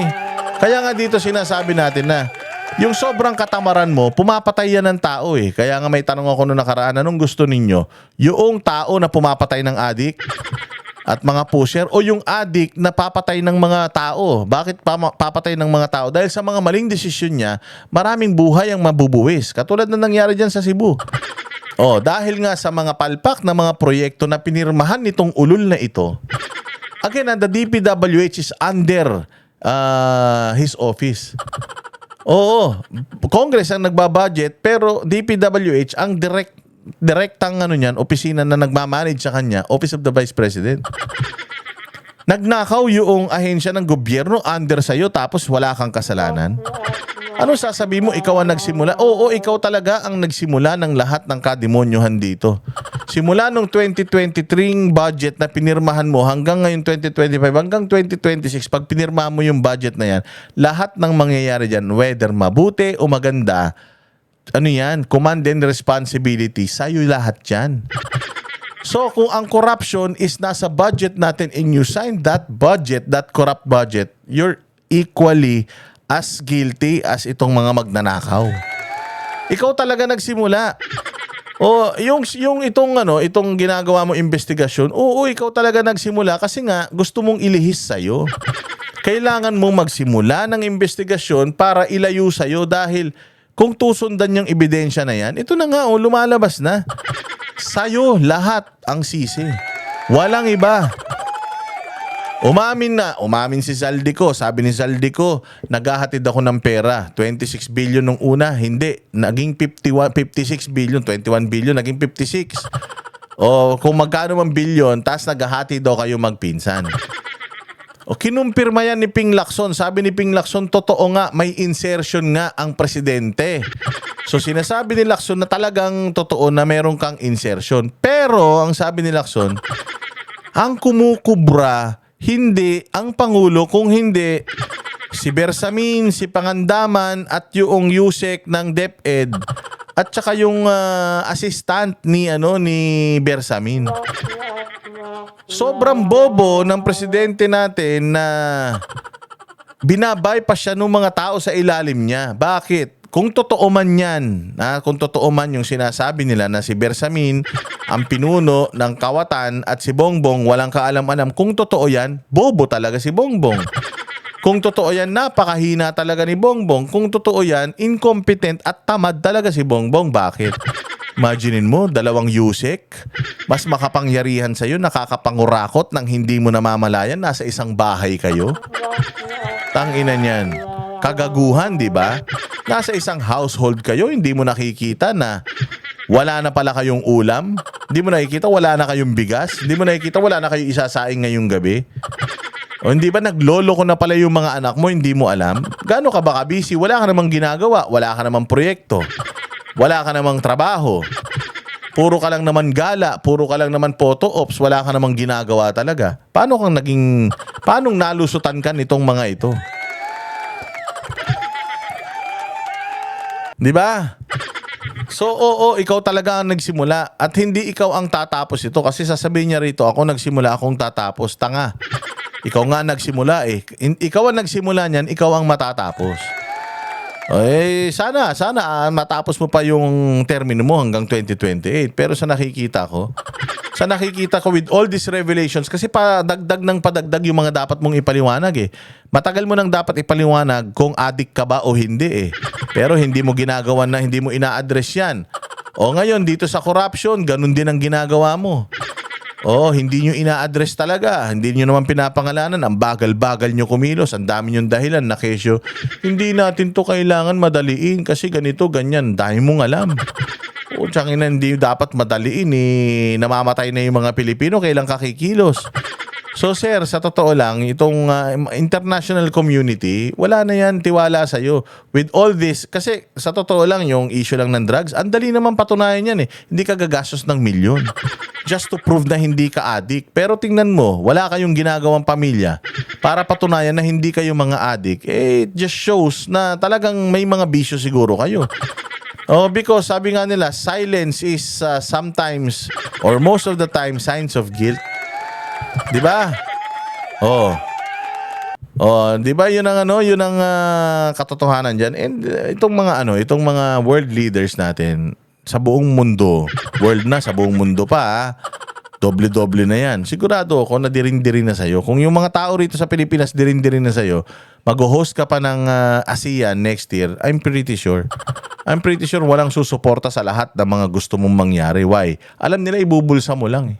Kaya nga dito sinasabi natin na yung sobrang katamaran mo, pumapatay yan ng tao eh. Kaya nga may tanong ako noong nakaraan, anong gusto ninyo? Yung tao na pumapatay ng adik at mga pusher o yung adik na papatay ng mga tao? Bakit papatay ng mga tao? Dahil sa mga maling desisyon niya, maraming buhay ang mabubuwis. Katulad na nangyari dyan sa Cebu. Oh, dahil nga sa mga palpak na mga proyekto na pinirmahan nitong ulol na ito. Again, the DPWH is under his office. Oo, Congress ang nagbabudget pero DPWH ang direktang niyan, opisina na nagmamanage sa kanya, Office of the Vice President. Nagnakaw yung ahensya ng gobyerno under sa'yo tapos wala kang kasalanan. Ano sasabihin mo? Ikaw ang nagsimula? Oo, ikaw talaga ang nagsimula ng lahat ng kademonyohan dito. Simula nung 2023 budget na pinirmahan mo hanggang ngayon 2025, hanggang 2026, pag pinirmahan mo yung budget na yan, lahat ng mangyayari dyan, whether mabuti o maganda, command and responsibility, sa'yo lahat yan. So, kung ang corruption is nasa budget natin and you sign that budget, that corrupt budget, you're equally as guilty as itong mga magnanakaw. Ikaw talaga nagsimula. O yung itong ginagawa mo investigasyon, oo, ikaw talaga nagsimula kasi nga gusto mong ilihis sa'yo. Kailangan mong magsimula ng investigasyon para ilayo sa'yo dahil kung tusundan yung ebidensya na yan, ito na nga lumalabas na. Sa'yo lahat ang sisi. Walang iba. Umamin si Zaldico. Sabi ni Zaldico, naghahatid ako ng pera. 26 billion nung una, hindi. Naging 56 billion, 21 billion, naging 56. O kung magkano man billion, tas naghahatid daw kayo magpinsan. O kinumpirma yan ni Ping Lacson. Sabi ni Ping Lacson, totoo nga, may insertion nga ang presidente. So sinasabi ni Lacson na talagang totoo na meron kang insertion. Pero ang sabi ni Lacson, ang kumukubra hindi ang Pangulo, kung hindi si Bersamin, si Pangandaman at yung Yusek ng DepEd at saka yung assistant ni Bersamin. Sobrang bobo ng presidente natin na binabypass siya ng mga tao sa ilalim niya. Bakit? Kung totoo man yan, kung totoo man yung sinasabi nila na si Bersamin ang pinuno ng kawatan at si Bongbong walang kaalam-alam, kung totoo yan, bobo talaga si Bongbong. Kung totoo yan, napakahina talaga ni Bongbong. Kung totoo yan, incompetent at tamad talaga si Bongbong. Bakit? Imaginein mo, 2 Yusek, mas makapangyarihan sa'yo, nakakapangurakot nang hindi mo namamalayan, nasa isang bahay kayo. Tangina niyan. Kagaguhan, di ba? Nasa isang household kayo, hindi mo nakikita na wala na pala kayong ulam, hindi mo nakikita wala na kayong bigas, hindi mo nakikita wala na kayong isasaing ngayong gabi. O hindi ba naglolo ko na pala yung mga anak mo, hindi mo alam? Gaano ka ba ka-busy? Wala ka namang ginagawa, wala ka namang proyekto, wala ka namang trabaho. Puro ka lang naman gala, puro ka lang naman photo ops, wala ka namang ginagawa talaga. Paano nalusutan ka nitong mga ito? Di ba? So, oo, ikaw talaga ang nagsimula at hindi ikaw ang tatapos ito kasi sasabihin niya rito, ako nagsimula, akong tatapos. Tanga. Ikaw nga nagsimula eh. Ikaw ang nagsimula niyan, ikaw ang matatapos. Eh, sana matapos mo pa yung termino mo hanggang 2028. Pero sa nakikita ko with all these revelations, kasi padagdag yung mga dapat mong ipaliwanag eh. Matagal mo nang dapat ipaliwanag kung addict ka ba o hindi eh. Pero hindi mo ginagawa na, hindi mo ina-address yan. O ngayon, dito sa corruption, ganun din ang ginagawa mo. Oh, hindi nyo ina-address talaga. Hindi nyo naman pinapangalanan. Ang bagal-bagal nyo kumilos. Ang dami nyong dahilan na kesyo. Hindi natin to kailangan madaliin kasi ganito, ganyan. Dahil mong alam. O, tiyangin na hindi dapat madaliin eh. Namamatay na yung mga Pilipino. Kailang kakikilos. So sir, sa totoo lang, itong international community, wala na yan tiwala sa'yo. With all this, kasi sa totoo lang, yung issue lang ng drugs, ang dali naman patunayan yan eh. Hindi ka gagastos ng milyon. Just to prove na hindi ka addict. Pero tingnan mo, wala kayong ginagawang pamilya para patunayan na hindi kayo mga addict. Eh, it just shows na talagang may mga bisyo siguro kayo. Oh, because sabi nga nila, silence is sometimes or most of the time signs of guilt. 'Di ba? Oh. Oh, 'di ba 'yun ang katotohanan diyan. And itong mga world leaders natin sa buong mundo, sa buong mundo pa, doble-doble na 'yan. Sigurado ako na dirin-dirin na sa'yo. Kung yung mga tao rito sa Pilipinas dirin-dirin na sa'yo, mag-host ka pa ng ASEAN next year, I'm pretty sure walang susuporta sa lahat ng mga gusto mong mangyari. Why? Alam nila ibubulsa mo lang eh.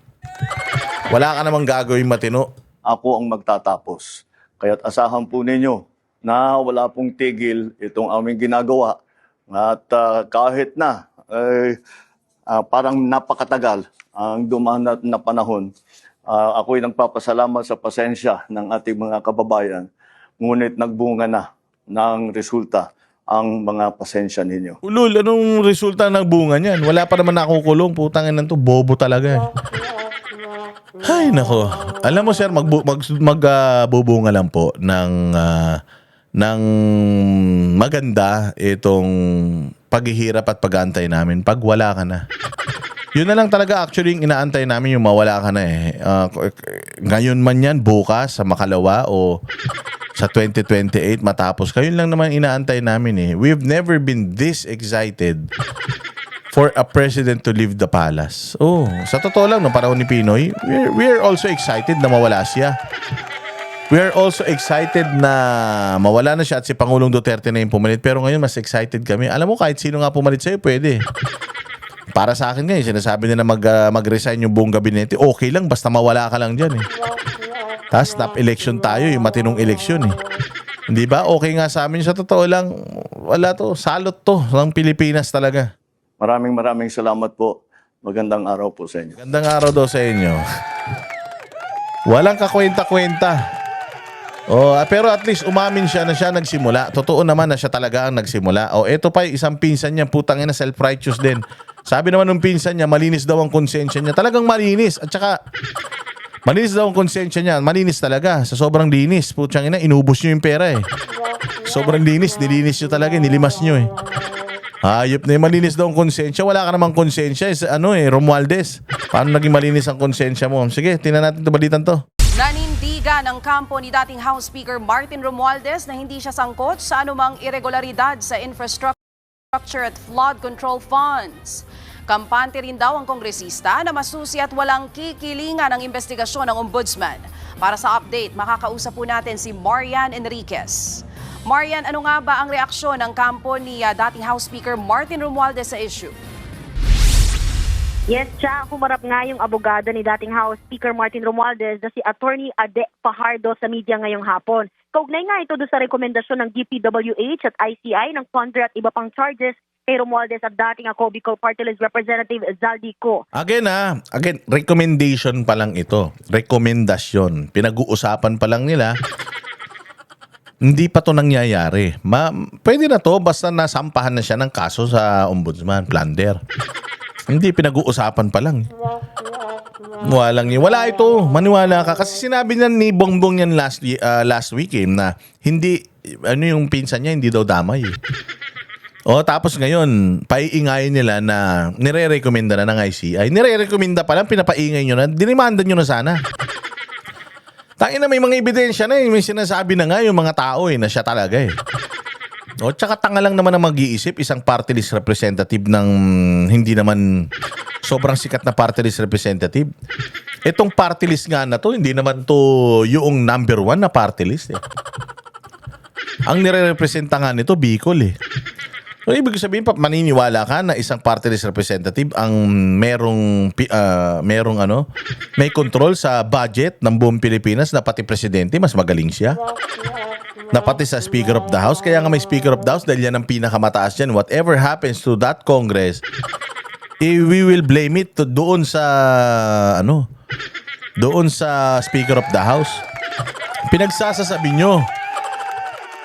Wala ka namang gagawin matino. Ako ang magtatapos. Kaya't asahan po ninyo na wala pong tigil itong aming ginagawa. At kahit na parang napakatagal ang dumaan na panahon, ako'y nagpapasalamat sa pasensya ng ating mga kababayan. Ngunit nagbunga na ng resulta ang mga pasensya ninyo. Ulul, anong resulta ng bunga niyan? Wala pa naman nakukulong. Putangin na to, bobo talaga eh. Ay, nako. Alam mo sir, magbubunga lang po ng maganda itong paghihirap at pag-aantay namin pag wala ka na. Yun na lang talaga actually yung inaantay namin, yung mawala ka na eh. Ngayon man yan, bukas, sa makalawa o sa 2028 matapos. Kayo lang naman inaantay namin eh. We've never been this excited for a president to leave the palace. Oh, sa totoo lang, no panahon ni Pinoy, we're also excited na mawala siya. We are also excited na mawala na siya at si Pangulong Duterte na yung pumalit. Pero ngayon, mas excited kami. Alam mo, kahit sino nga pumalit sa'yo, pwede. Para sa akin ngayon, sinasabi nila mag-resign yung buong gabinete. Okay lang, basta mawala ka lang dyan eh. Tapos, snap-election tayo, yung matinong eleksyon eh. Hindi ba? Okay nga sa amin. Sa totoo lang, wala to. Salot to ng Pilipinas talaga. Maraming salamat po. Magandang araw po sa inyo. Magandang araw daw sa inyo. Walang kakwenta-kwenta. Oh, pero at least umamin siya na siya nagsimula. Totoo naman na siya talaga ang nagsimula. Oh, eto pa isang pinsan niya, putang ina, self-righteous din. Sabi naman ng pinsan niya, malinis daw ang konsensya niya. Talagang malinis. At saka, malinis daw ang konsensya niya. Malinis talaga. Sa sobrang linis. Putang ina, inubos niyo yung pera eh. Sobrang linis. Nilinis niyo talaga. Nilimas niyo eh. Hayop na yung malinis daw ang konsensya. Wala ka namang konsensya. Romualdez. Paano naging malinis ang konsensya mo? Sige, tingnan natin ito, balitan to. Nanindigan ng kampo ni dating House Speaker Martin Romualdez na hindi siya sangkot sa anumang irregularidad sa infrastructure at flood control funds. Kampante rin daw ang kongresista na masusi at walang kikilingan ang investigasyon ng ombudsman. Para sa update, makakausap po natin si Marian Enriquez. Marian, ano nga ba ang reaksyon ng kampo ni dating House Speaker Martin Romualdez sa issue? Yes, siya. Humarap nga yung abogado ni dating House Speaker Martin Romualdez na si Attorney Ade Fajardo sa media ngayong hapon. Kaugnay nga ito doon sa rekomendasyon ng DPWH at ICI ng plunder at iba pang charges kay Romualdez at dating ako Bicol Party List Representative Zaldico. Again, recommendation pa lang ito. Rekomendasyon. Pinag-uusapan pa lang nila. Hindi pa to nangyayari. Pwede na to basta nasampahan na siya ng kaso sa ombudsman, plunder. Hindi, pinag-uusapan pa lang. Wala ito. Maniwala ka. Kasi sinabi niya ni Bongbong yan last week na hindi, yung pinsan niya, hindi daw damay. Tapos ngayon, paiingayin nila na nire-recommenda na ng ICI. Nire-recommenda pa lang, pinapaingay nyo na, dinimandan nyo na sana. Tangina, may mga ebidensya na may sinasabi na nga yung mga tao na siya talaga tsaka tanga lang naman ang mag-iisip, isang party list representative ng hindi naman sobrang sikat na party list representative. Itong party list nga na to, hindi naman to yung number 1 na party list Ang nire-representa nga nito, Bicol So, ibig sabihin, maniniwala ka na isang party list representative ang merong may control sa budget ng buong Pilipinas na pati presidente, mas magaling siya. Na pati sa Speaker of the House. Kaya nga may Speaker of the House dahil yan ang pinakamataas dyan. Whatever happens to that Congress, we will blame it doon sa Speaker of the House. Pinagsasasabi nyo.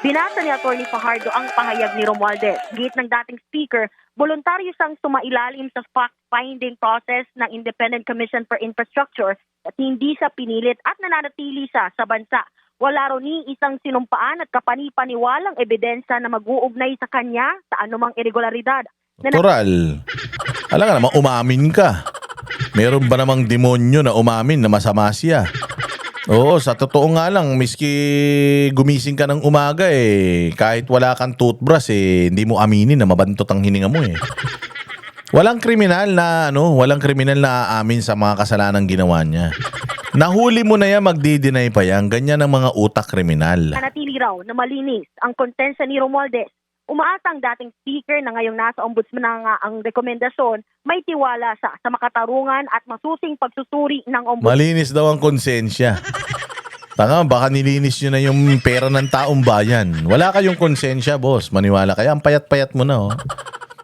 Binasa ni Attorney Fajardo ang pahayag ni Romualdez. Gate ng dating speaker, voluntaryo siyang sumailalim sa fact-finding process ng Independent Commission for Infrastructure at hindi siya pinilit at nananatili siya sa bansa. Wala raw ni isang sinumpaan at kapani-paniwalang ebidensya na mag-uugnay sa kanya sa anumang irregularidad. Natural. Alam nga naman, umamin ka. Meron ba namang demonyo na umamin na masama siya? Oo, sa totoo nga lang, miski gumising ka ng umaga kahit wala kang toothbrush hindi mo aminin na mabantot ang hininga mo Walang kriminal na aamin sa mga kasalanang ginawa niya. Nahuli mo na yan, magdi-deny pa yan. Ganyan ang mga utak kriminal. Nanatili raw na malinis ang konsensya ni Romualdez. Umaasa ang dating speaker na ngayong nasa ombudsman na nga ang rekomendasyon, may tiwala sa makatarungan at masusing pagsusuri ng ombudsman. Malinis daw ang konsensya. Tanga, baka nilinis nyo na yung pera ng taong bayan. Wala kayong konsensya, boss. Maniwala kayo. Ang payat-payat mo na,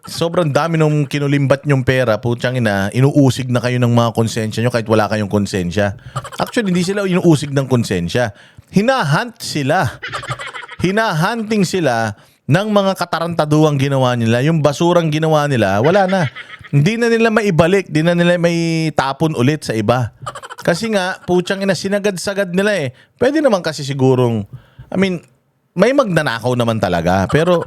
Sobrang dami nung kinulimbat nyong pera, putyang ina, inuusig na kayo ng mga konsensya nyo kahit wala kayong konsensya. Actually, hindi sila inuusig ng konsensya. Hinahunting sila ng mga katarantaduang ginawa nila. Yung basurang ginawa nila, wala na. Hindi na nila maibalik, hindi na nila may tapon ulit sa iba. Kasi nga, putyang ina, sinagad-sagad nila Pwede naman kasi sigurong, may magnanakaw naman talaga. Pero,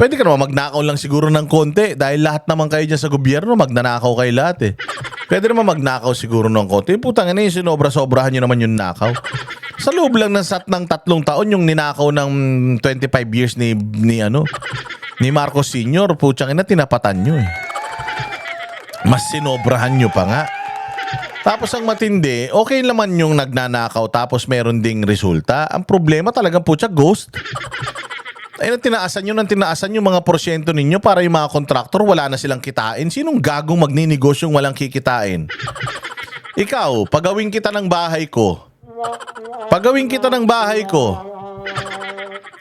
pwede ka naman magnakaw lang siguro ng konti dahil lahat naman kayo dyan sa gobyerno, magnanakaw kayo lahat Pwede naman magnakaw siguro ng konti. Putang ina, sinobra-sobrahan nyo naman yung nakaw. Sa loob lang ng 3 taon yung ninakaw ng 25 years ni Marcos Sr., putyang ina, tinapatan nyo Mas sinobrahan nyo pa nga. Tapos ang matindi, okay naman yung nagnanakaw tapos meron ding resulta. Ang problema talaga ghost. Tinaasan yung mga porsyento ninyo para yung mga kontraktor wala na silang kitain. Sinong gagong magninigosyong walang kikitain? Ikaw, pagawin kita ng bahay ko.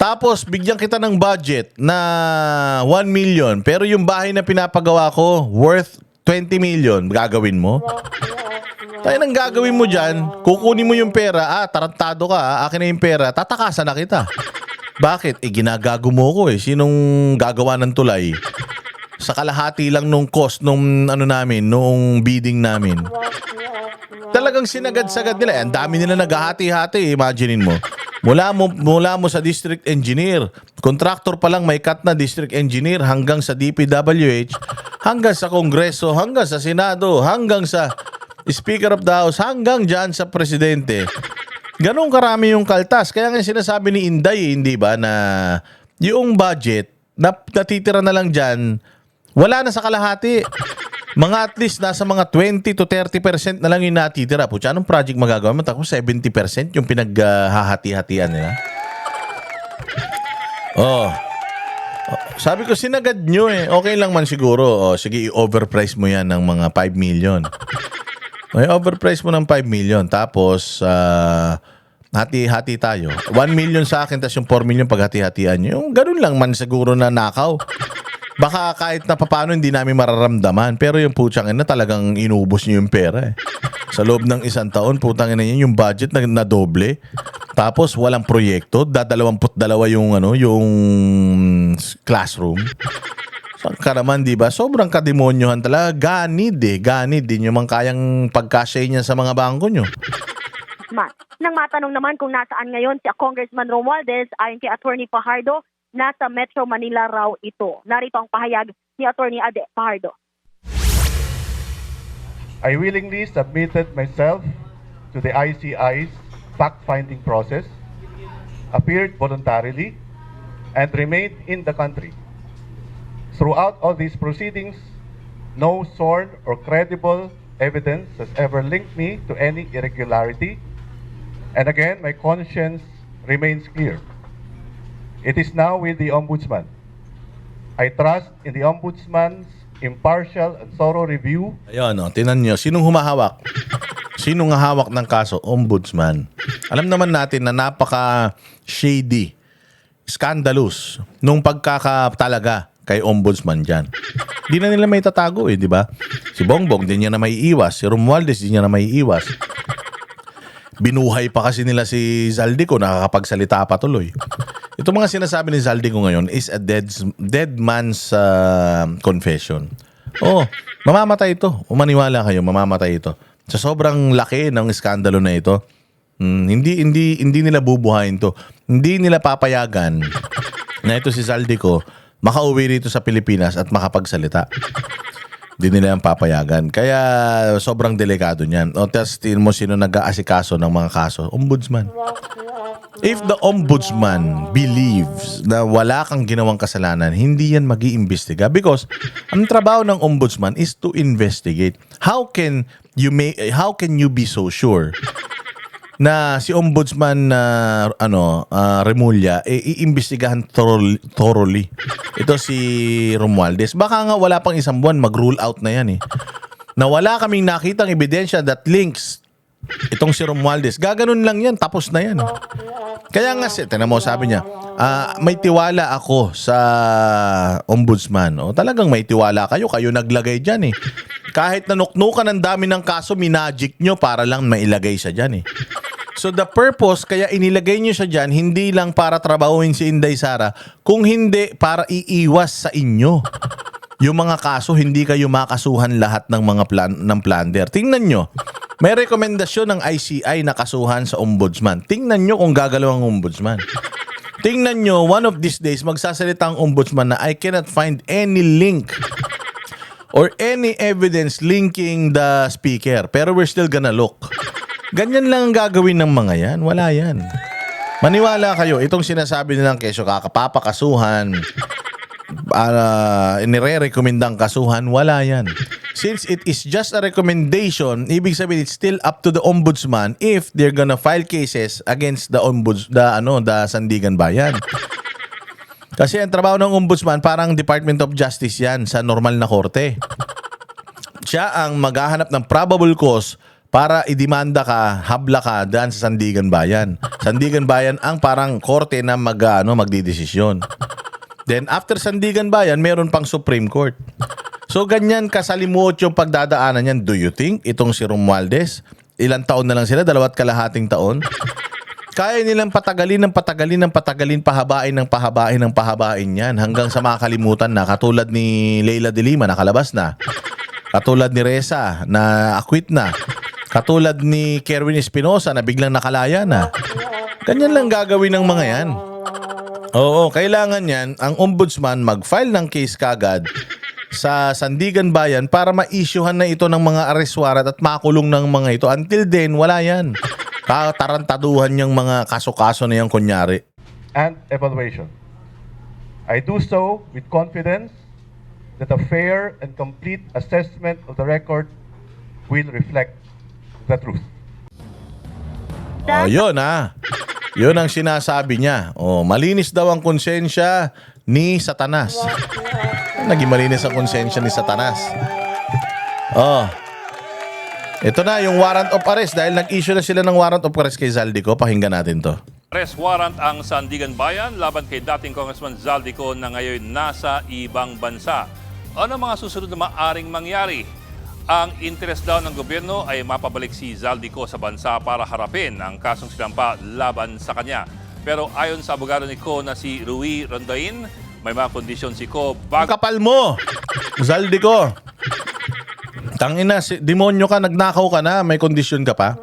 Tapos bigyan kita ng budget na 1 million. Pero yung bahay na pinapagawa ko worth 20 million. Gagawin mo? Tayo nang gagawin mo dyan, kukunin mo yung pera. Tarantado ka, akin na yung pera. Tatakasan na kita. Bakit? Ginagago mo ko Sinong gagawa ng tulay? Sa kalahati lang nung cost nung noong bidding namin. Talagang sinagad-sagad nila. Ang dami nila naghahati-hati. Imaginein mo. Mula mo sa district engineer, contractor pa lang may cut na district engineer hanggang sa DPWH, hanggang sa Kongreso, hanggang sa Senado, hanggang sa Speaker of the House, hanggang dyan sa Presidente. Ganun karami yung kaltas. Kaya nga sinasabi ni Inday, hindi ba, na yung budget na natitira na lang dyan, wala na sa kalahati. Mga at least nasa mga 20 to 30% na lang yung natitira. Pucha, anong project magagawa mo? Tako 70% yung pinaghahati-hatian nila. Sabi ko, sinagad nyo eh. Okay lang man siguro. O, sige, i-overprice mo yan ng mga 5 million. May overprice mo ng 5 million. Tapos, hati-hati tayo. 1 million sa akin, tapos yung 4 million paghati-hatian nyo. Yung ganun lang man siguro na nakaw. Baka kahit na papaano hindi namin mararamdaman. Pero yung putsang ina talagang inubos nyo yung pera eh. Sa loob ng isang taon, putang ina yun, yung budget na doble. Tapos walang proyekto, 22 yung yung classroom. Saan ka naman, di ba? Sobrang kademonyohan talaga. Ganid din yung mga kayang pagkasya niya sa mga bangko nyo. Nang matanong naman kung nasaan ngayon si Congressman Romualdez, ayon kay Attorney Fajardo, nasa Metro Manila raw ito. Narito ang pahayag ni Attorney Ade Fajardo. I willingly submitted myself to the ICI's fact-finding process, appeared voluntarily, and remained in the country. Throughout all these proceedings, no sworn or credible evidence has ever linked me to any irregularity, and again, my conscience remains clear. It is now with the Ombudsman. I trust in the Ombudsman's impartial and thorough review. Ayun, tinan nyo. Sinong humahawak? Sinong hawak ng kaso? Ombudsman. Alam naman natin na napaka-shady, scandalous nung pagkakatalaga kay Ombudsman dyan. Di na nila may tatago di ba? Si Bongbong, di niya na may iwas. Si Romualdez, di niya na may iwas. Binuhay pa kasi nila si Zaldico, nakakapagsalita pa tuloy. Ito mga sinasabi ni Zaldico ngayon is a dead man's confession. Oh, mamamatay ito. Umaniwala kayo, mamamatay ito. Sa sobrang laki ng iskandalo na ito, hindi nila bubuhayin to. Hindi nila papayagan na ito si Zaldico makauwi rito sa Pilipinas at makapagsalita. Hindi nila yung papayagan. Kaya sobrang delikado niyan. O testin mo sino nag-aasikaso ng mga kaso. Ombudsman. If the Ombudsman believes na wala kang ginawang kasalanan, hindi yan mag-iimbestiga. Because ang trabaho ng Ombudsman is to investigate. How can you be so sure na si Ombudsman Remulla iimbestigahan thoroughly ito si Romualdez? Baka nga wala pang isang buwan mag-rule out na yan na wala kaming nakitang ebidensya that links itong si Romualdez. Gaganon lang yan, tapos na yan. Kaya nga tinan mo, sabi niya, may tiwala ako sa Ombudsman. O talagang may tiwala kayo naglagay dyan Kahit nanuknukan ang dami ng kaso, minagic nyo para lang mailagay siya dyan So the purpose, kaya inilagay nyo siya dyan, hindi lang para trabahuin si Inday Sara, kung hindi para iiwas sa inyo. Yung mga kaso, hindi kayo makasuhan lahat ng mga plunder. Tingnan nyo, may rekomendasyon ng ICI na kasuhan sa Ombudsman. Tingnan nyo kung gagalaw ang Ombudsman. Tingnan nyo, one of these days, magsasalita ang Ombudsman na I cannot find any link or any evidence linking the speaker. Pero we're still gonna look. Ganyan lang ang gagawin ng mga yan. Wala yan. Maniwala kayo, itong sinasabi nilang keso kakapapakasuhan, inire-recommendang kasuhan, wala yan. Since it is just a recommendation, ibig sabihin it's still up to the Ombudsman if they're gonna file cases against the Sandigan Bayan. Kasi ang trabaho ng Ombudsman parang Department of Justice yan sa normal na korte. Siya ang maghahanap ng probable cause para idemanda ka, habla ka daan sa Sandigan Bayan. Sandigan Bayan ang parang korte na magdidesisyon. Then after Sandigan Bayan, meron pang Supreme Court. So ganyan kasalimuot yung pagdadaanan niyan. Do you think itong si Romualdez, ilang taon na lang sila, 2.5 taon? Kaya nilang patagalin, pahabain yan hanggang sa makakalimutan na, katulad ni Leila de Lima, nakalabas na. Katulad ni Reza na acquit na. Katulad ni Kerwin Espinosa na biglang nakalaya na. Ganyan lang gagawin ng mga yan. Oo, kailangan yan ang Ombudsman mag-file ng case kagad sa Sandigan Bayan para ma-issuehan na ito ng mga arrest warrant at makulong ng mga ito. Until then, wala yan. Katarantaduhan yung mga kaso-kaso na yan kunyari. And evaluation. I do so with confidence that a fair and complete assessment of the record will reflect the truth. Oh, yun Yun ang sinasabi niya. Oh, malinis daw ang konsensya ni Satanas. Naging malinis ang konsensya ni Satanas. Oh. Ito na yung warrant of arrest dahil nag-issue na sila ng warrant of arrest kay Zaldico. Pakinggan natin to. Arrest warrant ang Sandigan Bayan laban kay dating Congressman Zaldico na ngayon nasa ibang bansa. Ano mga susunod na maaring mangyari? Ang interes daw ng gobyerno ay mapabalik si Zaldico sa bansa para harapin ang kasong sinampa laban sa kanya. Pero ayon sa abogado ni Ko na si Rui Rondain, may mga kondisyon si Ko Ang bago kapal mo, Zaldico. Tangina, demonyo ka, nagnakaw ka na, may kondisyon ka pa.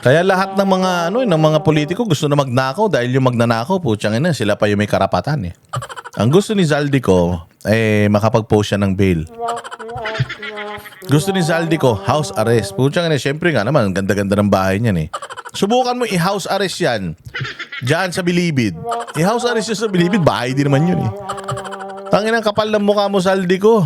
Kaya lahat ng mga ng mga politiko gusto na magnakaw dahil yung magnanakaw, putyang ina, sila pa yung may karapatan eh. Ang gusto ni Zaldico makapag-post siya ng bail. Gusto ni Zaldico house arrest. Putyang ina, syempre nga naman, ganda-ganda ng bahay niyan eh. Subukan mo i-house arrest yan diyan sa Bilibid. I-house arrest yan sa Bilibid, bahay din naman yun eh. Tanginang kapal ng mukha mo, Zaldico.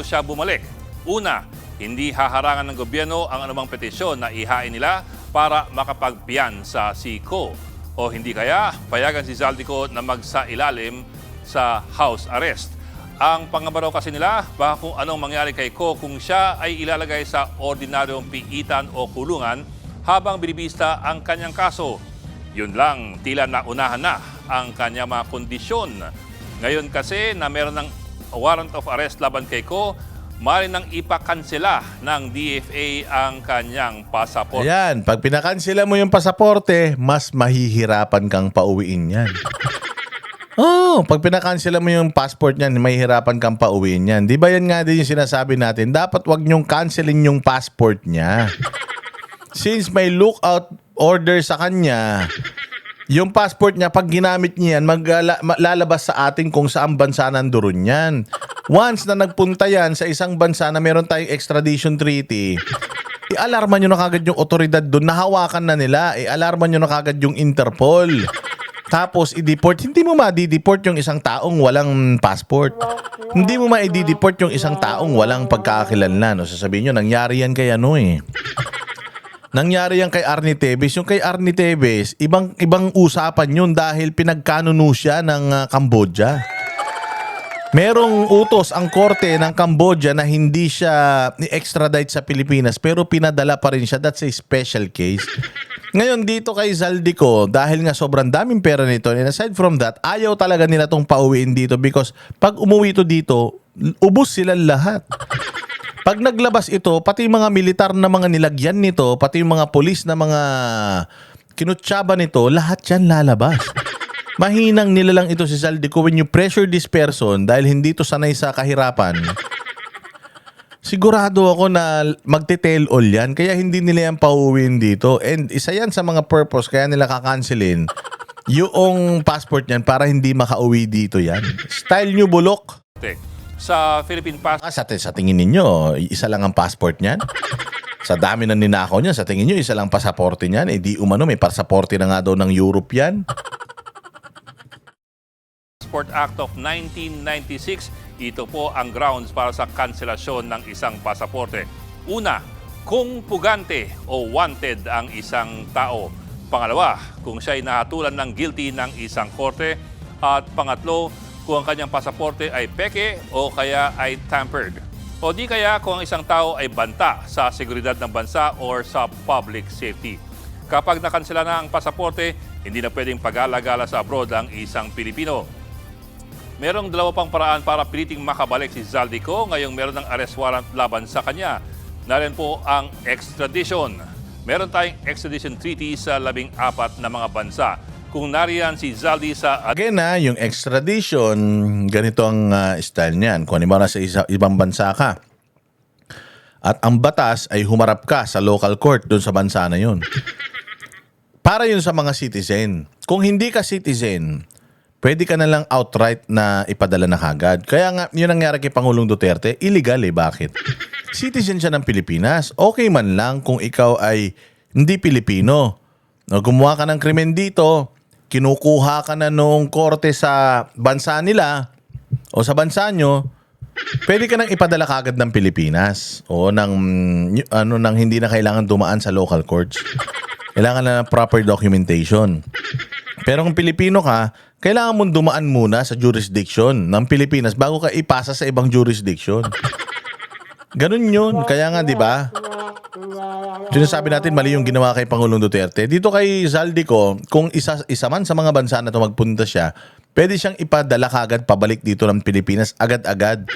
siya bumalik. Una, hindi haharangan ng gobyerno ang anumang petisyon na ihain nila para makapagpiyansa si Ko. O hindi kaya payagan si Zaldico na magsailalim sa house arrest. Ang pangamba raw kasi nila baka kung anong mangyari kay Ko kung siya ay ilalagay sa ordinaryong piitan o kulungan habang binibista ang kanyang kaso. Yun lang, tila naunahan na ang kanyang mga kondisyon. Ngayon kasi na meron ng warrant of arrest laban kay Ko, maaari nang ipakansela ng DFA ang kanyang pasaporte. Ayan, pag pinakansela mo yung pasaporte, mas mahihirapan kang pauwiin yan. Pag pinakansela mo yung passport niyan, mahihirapan kang pauwiin yan. Di ba yan nga din yung sinasabi natin? Dapat wag niyong cancelin yung passport niya. Since may lookout order sa kanya, yung passport niya, pag ginamit niya yan, lalabas sa atin kung saan bansa nandoon yan. Once na nagpunta yan sa isang bansa na meron tayong extradition treaty, i-alarman nyo na kagad yung otoridad doon, nahawakan na nila, i-alarman nyo na kagad yung Interpol. Tapos, i-deport. Hindi mo ma-deport yung isang taong walang passport. Hindi mo ma-deport yung isang taong walang pagkakakilanlan. O sasabihin nyo, nangyari yan kay Nangyari yan kay Arnie Tevez. Yung kay Arnie Tevez, ibang usapan yun dahil pinagkanuno siya ng Cambodia. Merong utos ang korte ng Cambodia na hindi siya ni-extradite sa Pilipinas pero pinadala pa rin siya. That's a special case. Ngayon dito kay Zaldico, dahil nga sobrang daming pera nito, and aside from that, ayaw talaga nila tong pauwiin dito because pag umuwi ito dito, ubos sila lahat. Pag naglabas ito, pati mga militar na mga nilagyan nito, pati yung mga polis na mga kinutsaba nito, lahat yan lalabas. Mahinang nilalang ito si Zaldico when you pressure this person dahil hindi to sanay sa kahirapan. Sigurado ako na magte-tell all yan, kaya hindi nila yan pauwiin dito. And isa yan sa mga purpose kaya nila kakancelin yung passport niyan para hindi makauwi dito yan. Style nyo bulok. Sa Philippine Passport Sa tingin ninyo, isa lang ang passport niyan? Sa dami ng ninakaw niyan, sa tingin nyo, isa lang pasaporte niyan? Eh di umano, may pasaporte na nga daw ng Europe yan. Act of 1996, ito po ang grounds para sa kanselasyon ng isang pasaporte. Una, kung pugante o wanted ang isang tao. Pangalawa, kung siya ay nahatulan ng guilty ng isang korte. At pangatlo, kung ang kanyang pasaporte ay peke o kaya ay tampered. O di kaya kung ang isang tao ay banta sa seguridad ng bansa or sa public safety. Kapag nakansela na ang pasaporte, hindi na pwedeng pag-alagala sa abroad ang isang Pilipino. Merong dalawa pang paraan para piliting makabalik si Zaldico ngayong meron ng arrest warrant laban sa kanya. Narin po ang extradition. Meron tayong extradition treaty sa 14 na mga bansa. Kung nariyan si Zaldi sa... Again yung extradition, ganito ang style niyan. Kung halimbawa sa ibang bansa ka, at ang batas ay humarap ka sa local court doon sa bansa na yun. Para yun sa mga citizen. Kung hindi ka citizen, pwede ka na lang outright na ipadala na kagad. Kaya nga, yun ang nangyari kay Pangulong Duterte, illegal bakit? Citizen siya ng Pilipinas. Okay man lang kung ikaw ay hindi Pilipino. Gumawa ka ng krimen dito, kinukuha ka na nung korte sa bansa nila o sa bansa nyo, pwede ka nang ipadala kagad ng Pilipinas o nang hindi na kailangan dumaan sa local courts. Kailangan na ng proper documentation. Pero kung Pilipino ka, kailangan mong dumaan muna sa jurisdiction ng Pilipinas bago ka ipasa sa ibang jurisdiction. Ganun yun. Kaya nga, di ba? Sinasabi natin mali yung ginawa kay Pangulong Duterte. Dito kay Zaldico, kung isa man sa mga bansa na ito magpunta siya, pwede siyang ipadala kagad pabalik dito ng Pilipinas agad-agad.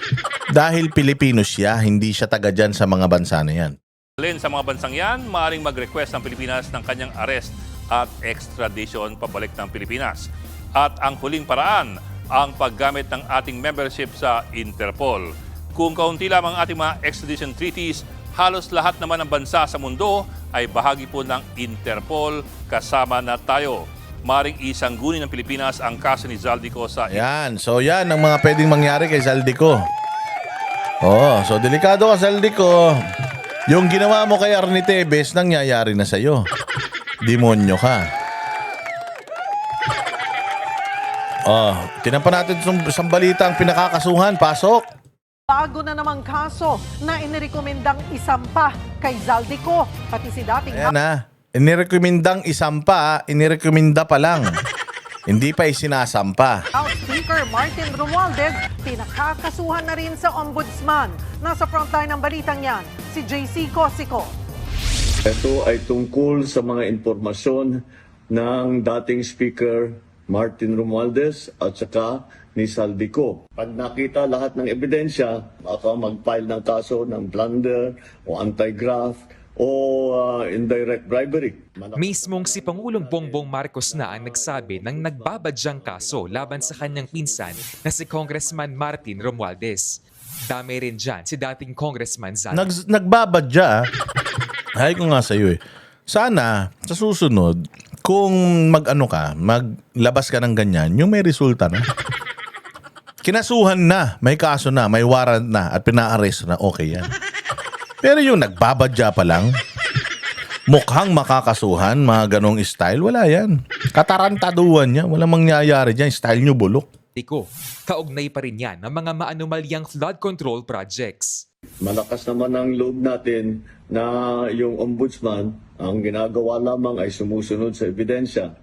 Dahil Pilipino siya, hindi siya taga dyan sa mga bansa na yan. Alin sa mga bansang yan, maaaring mag-request ng Pilipinas ng kanyang arrest at extradition pabalik ng Pilipinas. At ang huling paraan, ang paggamit ng ating membership sa Interpol. Kung kaunti lamang ating mga extradition treaties, halos lahat naman ng bansa sa mundo ay bahagi po ng Interpol, kasama na tayo. Maring isanggunin ng Pilipinas ang kaso ni Zaldico sa... Yan. So yan ang mga pwedeng mangyari kay Zaldico. Oo. So delikado ka, Zaldico. Yung ginawa mo kay Arnie Tevez, nangyayari na sa'yo. Demonyo ka. Oh, tinampan natin sa balita ang pinakakasuhan. Pasok. Bago na namang kaso na inirekomendang isampa kay Zaldico, pati si dating Ayan na. Inirekomendang isampa, inirekomenda pa lang. Hindi pa isinasampa. House Speaker Martin Romualdez pinakakasuhan na rin sa ombudsman. Nasa frontline ng balitang yan, si JC Cosico. Ito ay tungkol sa mga impormasyon ng dating Speaker Martin Romualdez at saka ni Zaldico. Pag nakita lahat ng ebidensya, baka mag-file ng kaso ng plunder o anti-graft o indirect bribery. Mismong si Pangulong Bongbong Marcos na ang nagsabi ng nagbabadyang kaso laban sa kanyang pinsan na si Congressman Martin Romualdez. Dami rin dyan si dating Congressman Zaldico. Nagbabadya. Ay ko nga sa'yo eh. Sana, sa susunod, kung maglabas ka ng ganyan, yung may resulta na. Kinasuhan na, may kaso na, may warrant na, at pina-arrest na, okay yan. Pero yung nagbabadya pa lang, mukhang makakasuhan, mga ganong style, wala yan. Katarantaduhan niya, walang mangyayari dyan, style nyo bulok. Kaugnay pa rin yan ng mga maanumalyang flood control projects. Malakas naman ang loob natin na yung ombudsman, ang ginagawa lamang ay sumusunod sa ebidensya.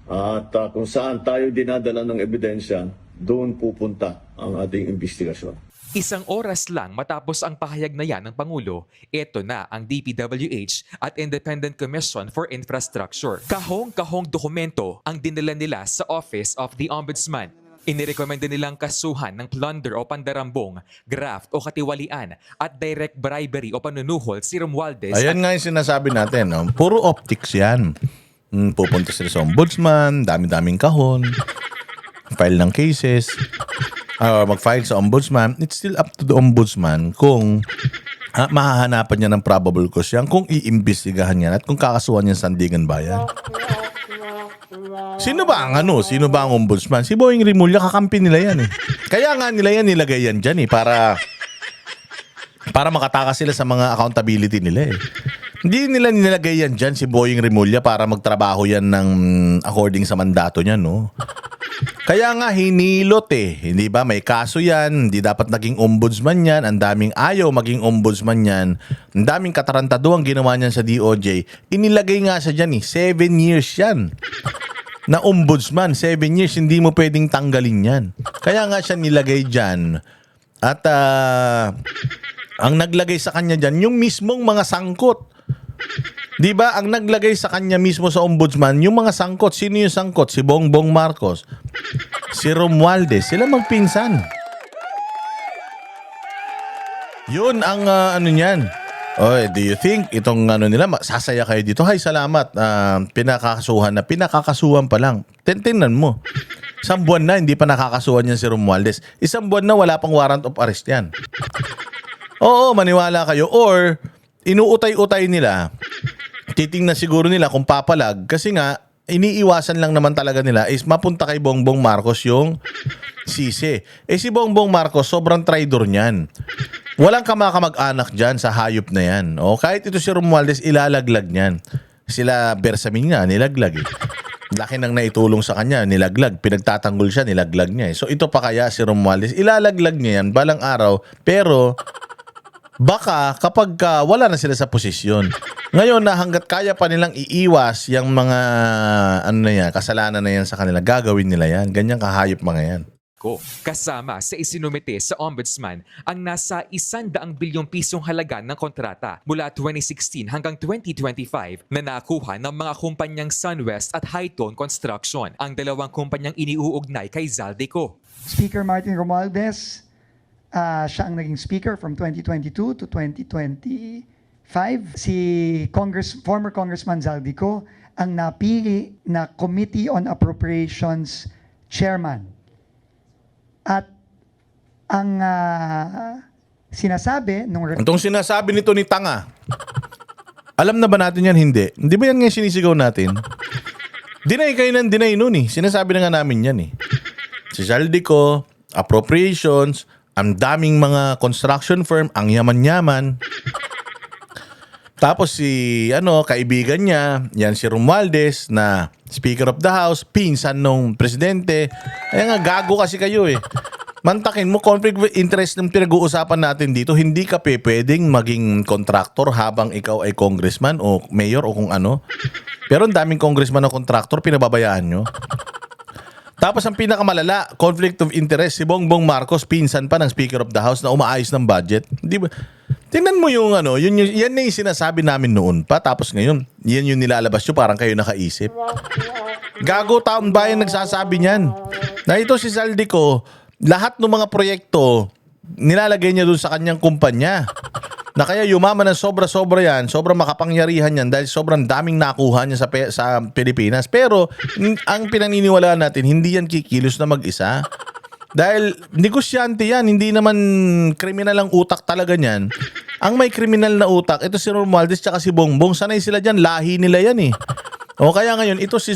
At kung saan tayo dinadala ng ebidensya, doon pupunta ang ating investigasyon. Isang oras lang matapos ang pahayag na yan ng Pangulo, ito na ang DPWH at Independent Commission for Infrastructure. Kahong-kahong dokumento ang dinala nila sa Office of the Ombudsman. Inirekomenda nilang kasuhan ng plunder o pandarambong, graft o katiwalian at direct bribery o panunuhol si Romualdez. Ayan nga yung sinasabi natin, no? Puro optics yan. Pupunta sila sa ombudsman, dami-daming kahon, file ng cases, mag-file sa ombudsman. It's still up to the ombudsman kung mahahanapan niya ng probable cause yan, kung iimbestigahan niya at kung kakasuhan niya sa Sandigan Bayan. Sino ba ang ombudsman? Si Boying Rimulya, kakampi nila yan eh. Kaya nga nila yan nilagay yan dyan eh, para makatakas sila sa mga accountability nila eh. Hindi nila nilagay yan dyan si Boying Rimulya para magtrabaho yan ng according sa mandato niya, no? Kaya nga hinilot eh. Hindi ba? May kaso yan. Hindi dapat naging ombudsman yan. Ang daming ayaw maging ombudsman yan. Ang daming katarantado ang ginawa niyan sa DOJ. Inilagay nga sa dyan eh. 7 years yan. Na ombudsman. 7 years. Hindi mo pwedeng tanggalin yan. Kaya nga siya nilagay dyan. At ang naglagay sa kanya dyan, yung mismong mga sangkot. Di ba ang naglagay sa kanya mismo sa ombudsman, yung mga sangkot. Sino yung sangkot? Si Bongbong Marcos, si Romualdez, sila magpinsan. Yun ang ano niyan. Oy, do you think itong nila, sasaya kayo dito? Hay, salamat. Pinakakasuhan pa lang. Tingnan mo. Isang buwan na, hindi pa nakakasuhan yan si Romualdez. Isang buwan na, wala pang warrant of arrest yan. Oo, maniwala kayo. Or, inuutay-utay nila. Titingnan siguro nila kung papalag. Kasi nga, iniiwasan lang naman talaga nila is mapunta kay Bongbong Marcos yung sisi. Si Bongbong Marcos, sobrang traidor niyan. Walang kamag-anak dyan sa hayop na yan. O, kahit ito si Romualdez, ilalaglag niyan. Sila Bersamin nga, nilaglag eh. Laki nang naitulong sa kanya, nilaglag. Pinagtatanggol siya, nilaglag niya eh. So ito pa kaya si Romualdez, ilalaglag niya yan balang araw. Pero Baka kapag wala na sila sa posisyon. Ngayon na hanggat kaya pa nilang iiwas yung mga ano na yan, kasalanan na yan sa kanila, gagawin nila yan. Ganyang kahayop mga yan. Kasama sa isinumite sa Ombudsman ang nasa 100 bilyong pisong halaga ng kontrata mula 2016 hanggang 2025 na nakuha ng mga kumpanyang SunWest at Hightone Construction, ang dalawang kumpanyang iniuugnay kay Zaldico. Speaker Martin Romualdez, siya ang naging speaker from 2022 to 2025. Si former Congressman Zaldico ang napili na Committee on Appropriations Chairman. At ang sinasabi nung Itong sinasabi nito ni Tanga, alam na ba natin yan? Hindi. Hindi ba yan nga sinisigaw natin? Deny kayo ng deny nun eh. Sinasabi na nga namin yan eh. Si Zaldico, appropriations, ang daming mga construction firm, ang yaman-yaman. Tapos si kaibigan niya, yan si Romualdez na Speaker of the House, pinsan nung presidente. Kaya nga gago kasi kayo eh. Mantakin mo, conflict of interest ng pinag-uusapan natin dito, hindi ka pwedeng maging contractor habang ikaw ay congressman o mayor o kung ano. Pero ang daming congressman o contractor, pinababayaan nyo. Tapos ang pinakamalala, conflict of interest, si Bongbong Marcos, pinsan pa ng Speaker of the House na umaayos ng budget. Di ba? Tingnan mo yung yan na yung sinasabi namin noon pa. Tapos ngayon, yan yung nilalabas nyo, parang kayo nakaisip. Gago, taong bayan nagsasabi niyan. Na ito si Zaldico, lahat ng mga proyekto, nilalagay niya dun sa kanyang kumpanya. Na kaya yumaman ng sobra-sobra yan, sobrang makapangyarihan yan dahil sobrang daming nakuha niya sa Pilipinas. Pero ang pinaniniwalaan natin, hindi yan kikilos na mag-isa. Dahil negosyante yan, hindi naman kriminal ang utak talaga niyan. Ang may kriminal na utak, ito si Romualdez tsaka si Bongbong, sanay sila dyan, lahi nila yan eh. O kaya ngayon, ito si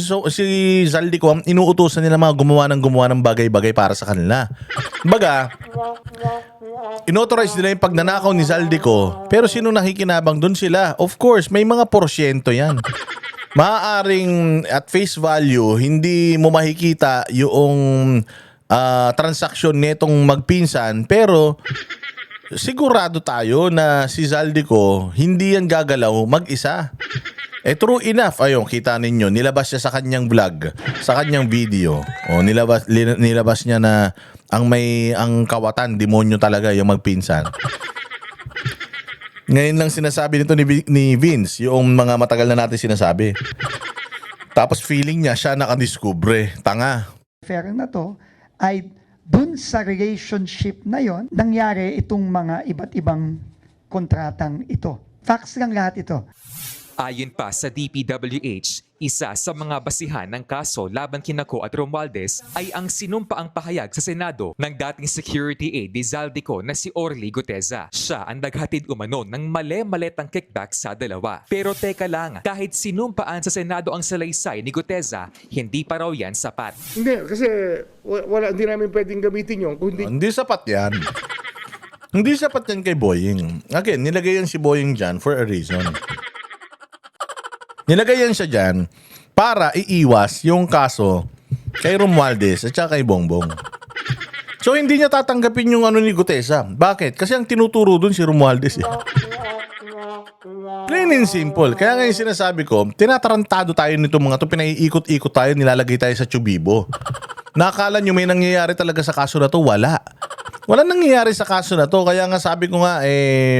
Zaldico, inuutusan nila mga gumawa ng bagay-bagay para sa kanila. Baga, inauthorize nila yung pagnanakaw ni Zaldico, pero sino nakikinabang dun sila? Of course, may mga porsyento yan. Maaaring at face value, hindi mo makikita yung transaksyon netong magpinsan, pero sigurado tayo na si Zaldico hindi yan gagalaw mag-isa. True enough, ayun, kita ninyo, nilabas siya sa kanyang vlog, sa kanyang video. Nilabas niya na ang kawatan, demonyo talaga yung magpinsan. Ngayon lang sinasabi nito ni Vince, yung mga matagal na natin sinasabi. Tapos feeling niya siya nakadiskubre. Tanga. affair na to ay dun sa relationship na yon nangyari itong mga iba't ibang kontratang ito. Facts lang lahat ito. Ayon pa sa DPWH, isa sa mga basihan ng kaso laban kina Ko at Romualdez ay ang sinumpaang pahayag sa Senado ng dating security aide ni Zaldico na si Orly Guteza. Siya ang naghatid umano ng mali-maletang kickback sa dalawa. Pero teka lang, kahit sinumpaan sa Senado ang salaysay ni Guteza, hindi pa raw yan sapat. Hindi, kasi hindi namin pwedeng gamitin yun. Hindi sapat yan. Hindi sapat yan kay Boying. Again, nilagay yan si Boying dyan for a reason. Nilagay yan siya dyan para iiwas yung kaso kay Romualdez at saka kay Bongbong. So hindi niya tatanggapin yung ni Guteza. Bakit? Kasi ang tinuturo dun si Romualdez eh. Plain and simple. Kaya nga yung sinasabi ko, tinatarantado tayo nito mga to, pinaiikot-ikot tayo, nilalagay tayo sa tubibo. Nakala nyo may nangyayari talaga sa kaso na to? Wala. Walang nangyayari sa kaso na to. Kaya nga sabi ko nga,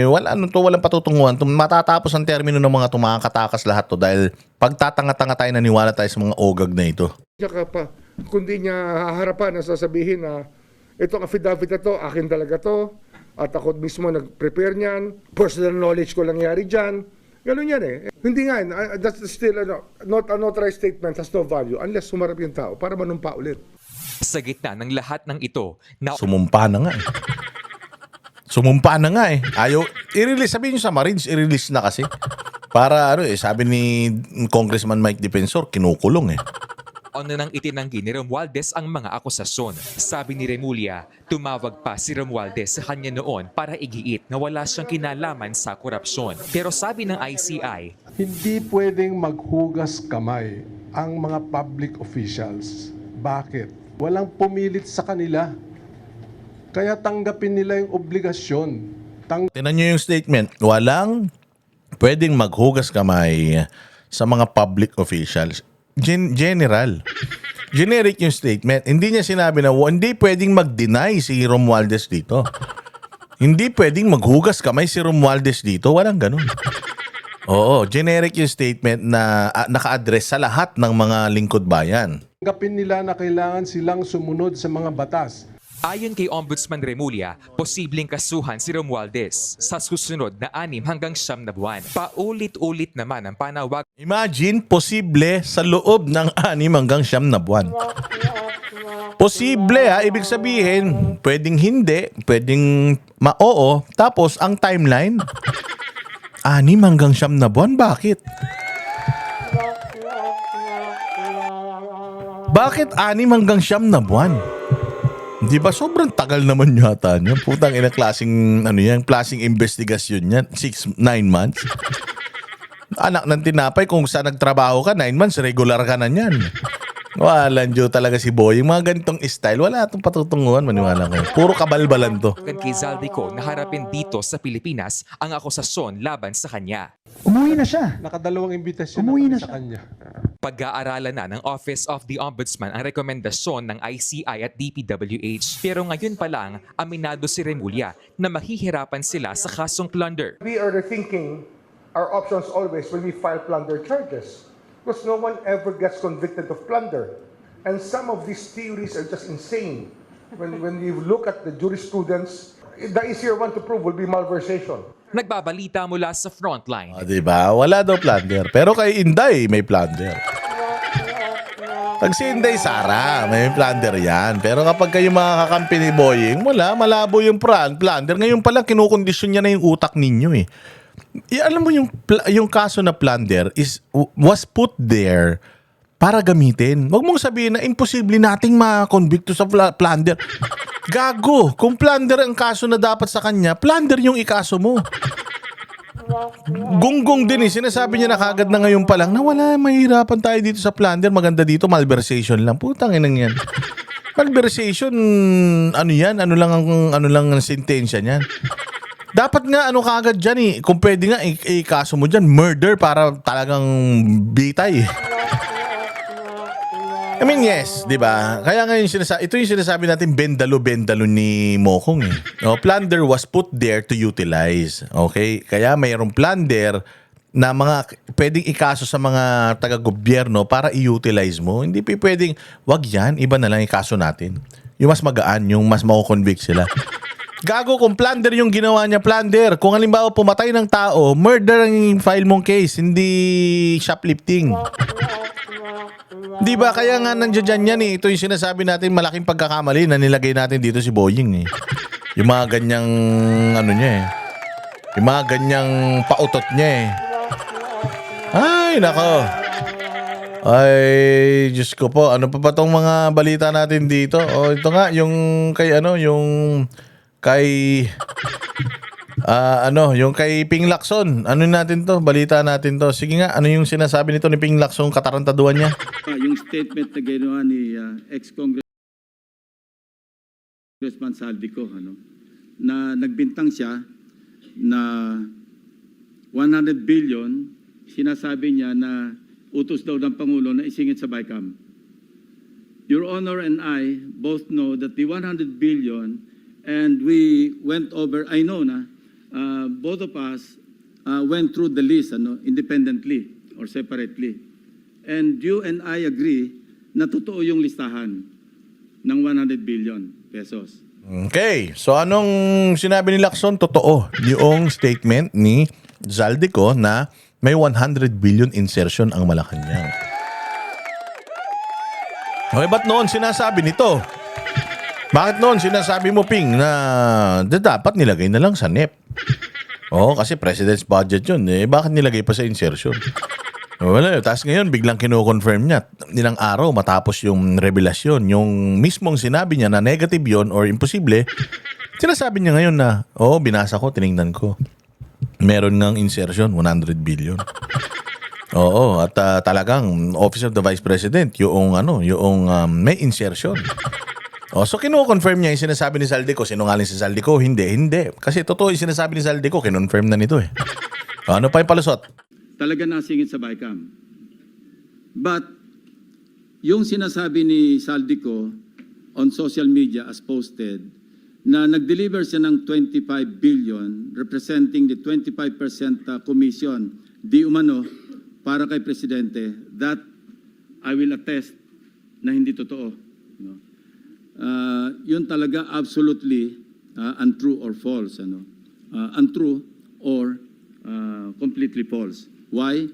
walang patutunguhan. Matatapos ang termino ng mga tumakatakas lahat to dahil pagtatanga-tanga tayo, naniwala tayo sa mga ogag na ito. Tsaka pa, kundi niya haharapan na sasabihin na itong affidavit na to, akin talaga to, at ako mismo nag-prepare niyan, personal knowledge ko lang yari dyan. Ganun yan eh. Hindi nga, that's still not an authorized statement, has no value unless sumarap yung tao para manumpa ulit. Sa gitna ng lahat ng ito, Sumumpa na nga eh. Sumumpa na nga eh. Ayaw, i-release, sabihin nyo sa Marines, i-release na kasi. Para sabi ni Congressman Mike Defensor, kinukulong eh. ano nang itinanggi ni Romualdez ang mga akusasyon. Sabi ni Remulla, tumawag pa si Romualdez sa kanya noon para igiit na wala siyang kinalaman sa korupsyon. Pero sabi ng ICI, hindi pwedeng maghugas kamay ang mga public officials. Bakit? Walang pumilit sa kanila. Kaya tanggapin nila yung obligasyon Tinan nyo yung statement. Walang pwedeng maghugas kamay sa mga public officials. General. Generic yung statement. Hindi niya sinabi na hindi pwedeng mag-deny si Romualdez dito. Hindi pwedeng maghugas kamay si Romualdez dito. Walang ganun. Oo, generic yung statement na naka-address sa lahat ng mga lingkod bayan. Tanggapin nila na kailangan silang sumunod sa mga batas. Ayon kay Ombudsman Remulla, posibleng kasuhan si Romualdez sa susunod na 6 hanggang 9 na buwan. Paulit-ulit naman ang panawag. Imagine, posible sa loob ng 6 hanggang 9 na buwan. Posible ha, ibig sabihin, pwedeng hindi, pwedeng ma-oo, tapos ang timeline, 6 hanggang 9 na buwan, bakit? Bakit 6 hanggang 9 na buwan? Di ba sobrang tagal naman yata niya? Putang ina, klaseng klaseng investigasyon niyan. 9 months. Anak ng tinapay, kung saan nagtrabaho ka, 9 months, regular ka na niyan. Walang Diyo talaga si Boy. Yung mga ganitong style, wala itong patutunguhan, maniwala kayo. Puro kabalbalan to. Kay Zaldico na harapin dito sa Pilipinas ang akusasyon laban sa kanya. Umuwi na siya. Nakadalawang imbitasyon Umuwi na sa siya. kanya. Pag-aaralan na ng Office of the Ombudsman ang rekomendasyon ng ICI at DPWH. Pero ngayon pa lang, aminado si Remulla na mahihirapan sila sa kasong plunder. We are rethinking our options always when we file plunder charges. Because no one ever gets convicted of plunder. And some of these theories are just insane. When you look at the jurisprudence, the easier one to prove will be malversation. Nagbabalita mula sa frontline. Diba? Wala daw plunder. Pero kay Inday, may plunder. Pag si Inday Sara, may plunder yan. Pero kapag kayo mga kakampi ni Boying, wala, malabo yung plunder. Ngayon pala, kinukondisyon niya na yung utak ninyo eh. Alam mo yung kaso na plunder was put there para gamitin. Huwag mong sabihin na imposible nating ma-convict sa plunder. Gago, kung plunder ang kaso na dapat sa kanya, plunder yung ikaso mo. Gunggong din eh, sinasabi niya na kagad na ngayon pa lang na wala, mahirapan tayo dito sa plunder, maganda dito, malversation lang. Putang inang yan. Malversation, ano yan? Ano lang ang sentensya niyan? Dapat nga kagad dyan eh. Kung pwede nga ikaso mo dyan, murder para talagang bitay. I mean, yes, di ba? Kaya nga ito yung sinasabi natin, bendalo ni Mokong eh. No, plunder was put there to utilize. Okay? Kaya mayroong plunder na mga pwedeng ikaso sa mga taga-gobyerno para i-utilize mo. Hindi pwedeng, wag yan, iba na lang ikaso natin. Yung mas magaan, yung mas mako-convict sila. Gago, kung plunder yung ginawa niya, plunder. Kung halimbawa pumatay ng tao, murder ang file mong case, hindi shoplifting. Di ba? Kaya nga nandiyan yan eh. Ito yung sinasabi natin, malaking pagkakamali na nilagay natin dito si Boying eh. Yung mga ganyang niya eh. Yung mga ganyang pautot niya eh. Ay, nako. Ay, Diyos ko po. Ano pa ba tong mga balita natin dito? O, ito nga, yung kay yung kay Ping Lacson. Ano natin to? Balita natin to. Sige nga, ano yung sinasabi nito ni Ping Lacson, katarantaduan niya? Yung statement na ginawa ni ex-congressman Saldico, na nagbintang siya na 100 billion, sinasabi niya na utos daw ng Pangulo na isingit sa BICAM. Your Honor and I both know that the 100 billion, and we went over, I know na, both of us went through the list independently or separately. And you and I agree na totoo yung listahan ng 100 billion pesos. Okay. So anong sinabi ni Lacson? Totoo. Yung statement ni Zaldico na may 100 billion insertion ang Malacanang. Okay, ba't noon sinasabi nito? Bakit noon sinasabi mo, Ping, na dapat nilagay na lang sa NEP? Oo, kasi president's budget yun. Bakit nilagay pa sa insertion? Wala. Tapos ngayon, biglang kino-confirm niya. Ilang araw matapos yung revelasyon. Yung mismong sinabi niya na negative yun or imposible, sinasabi niya ngayon na, binasa ko, tinignan ko. Meron ngang insertion, 100 billion. Oo, at talagang Office of the Vice President, yung may insertion. So kino-confirm niya yung sinasabi ni Zaldico. Sinungaling si Zaldico? Hindi. Kasi totoo yung sinasabi ni Zaldico, kinonfirm na nito eh. Ano pa yung palusot? Talaga nasingit sa BICAM. But, yung sinasabi ni Saldico on social media as posted, na nag-deliver siya ng 25 billion representing the 25% commission di umano para kay Presidente, that I will attest na hindi totoo. No? Yun talaga absolutely untrue or false. Untrue or completely false. Why?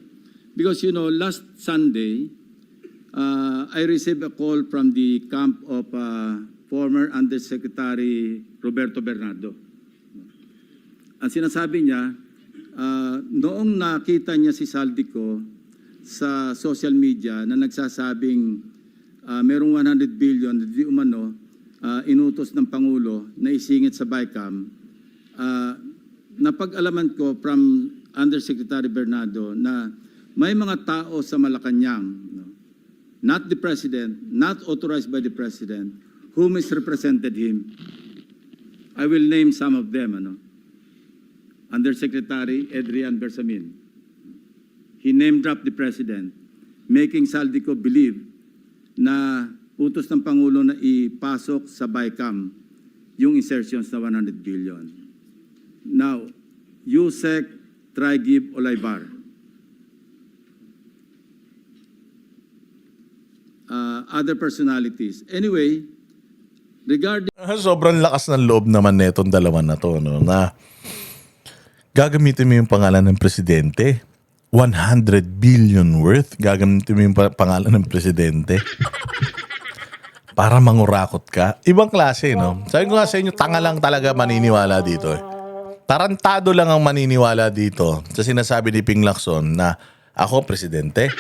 Because, last Sunday, I received a call from the camp of former Undersecretary Roberto Bernardo. Ang sinasabi niya, noong nakita niya si Saldico sa social media na nagsasabing merong 100 billion na di umano inutos ng Pangulo na isingit sa BICAM, napag-alaman ko from Undersecretary Bernardo na may mga tao sa Malacanang, not the President, not authorized by the President, who misrepresented him. I will name some of them. Undersecretary Adrian Bersamin. He name-dropped the President, making Saldico believe na utos ng Pangulo na ipasok sa BICAM yung insertions na 100 billion. Now, Yusek Trigib Olaybar. Other personalities. Anyway, regarding... Sobrang lakas ng loob naman netong dalawa na to, na gagamitin mo yung pangalan ng Presidente. 100 billion worth. Gagamitin mo yung pangalan ng Presidente. Para mangurakot ka. Ibang klase, no? Sabi ko nga sa inyo, tanga lang talaga maniniwala dito eh. Tarantado lang ang maniniwala dito sa sinasabi ni Ping Lacson na ako Presidente.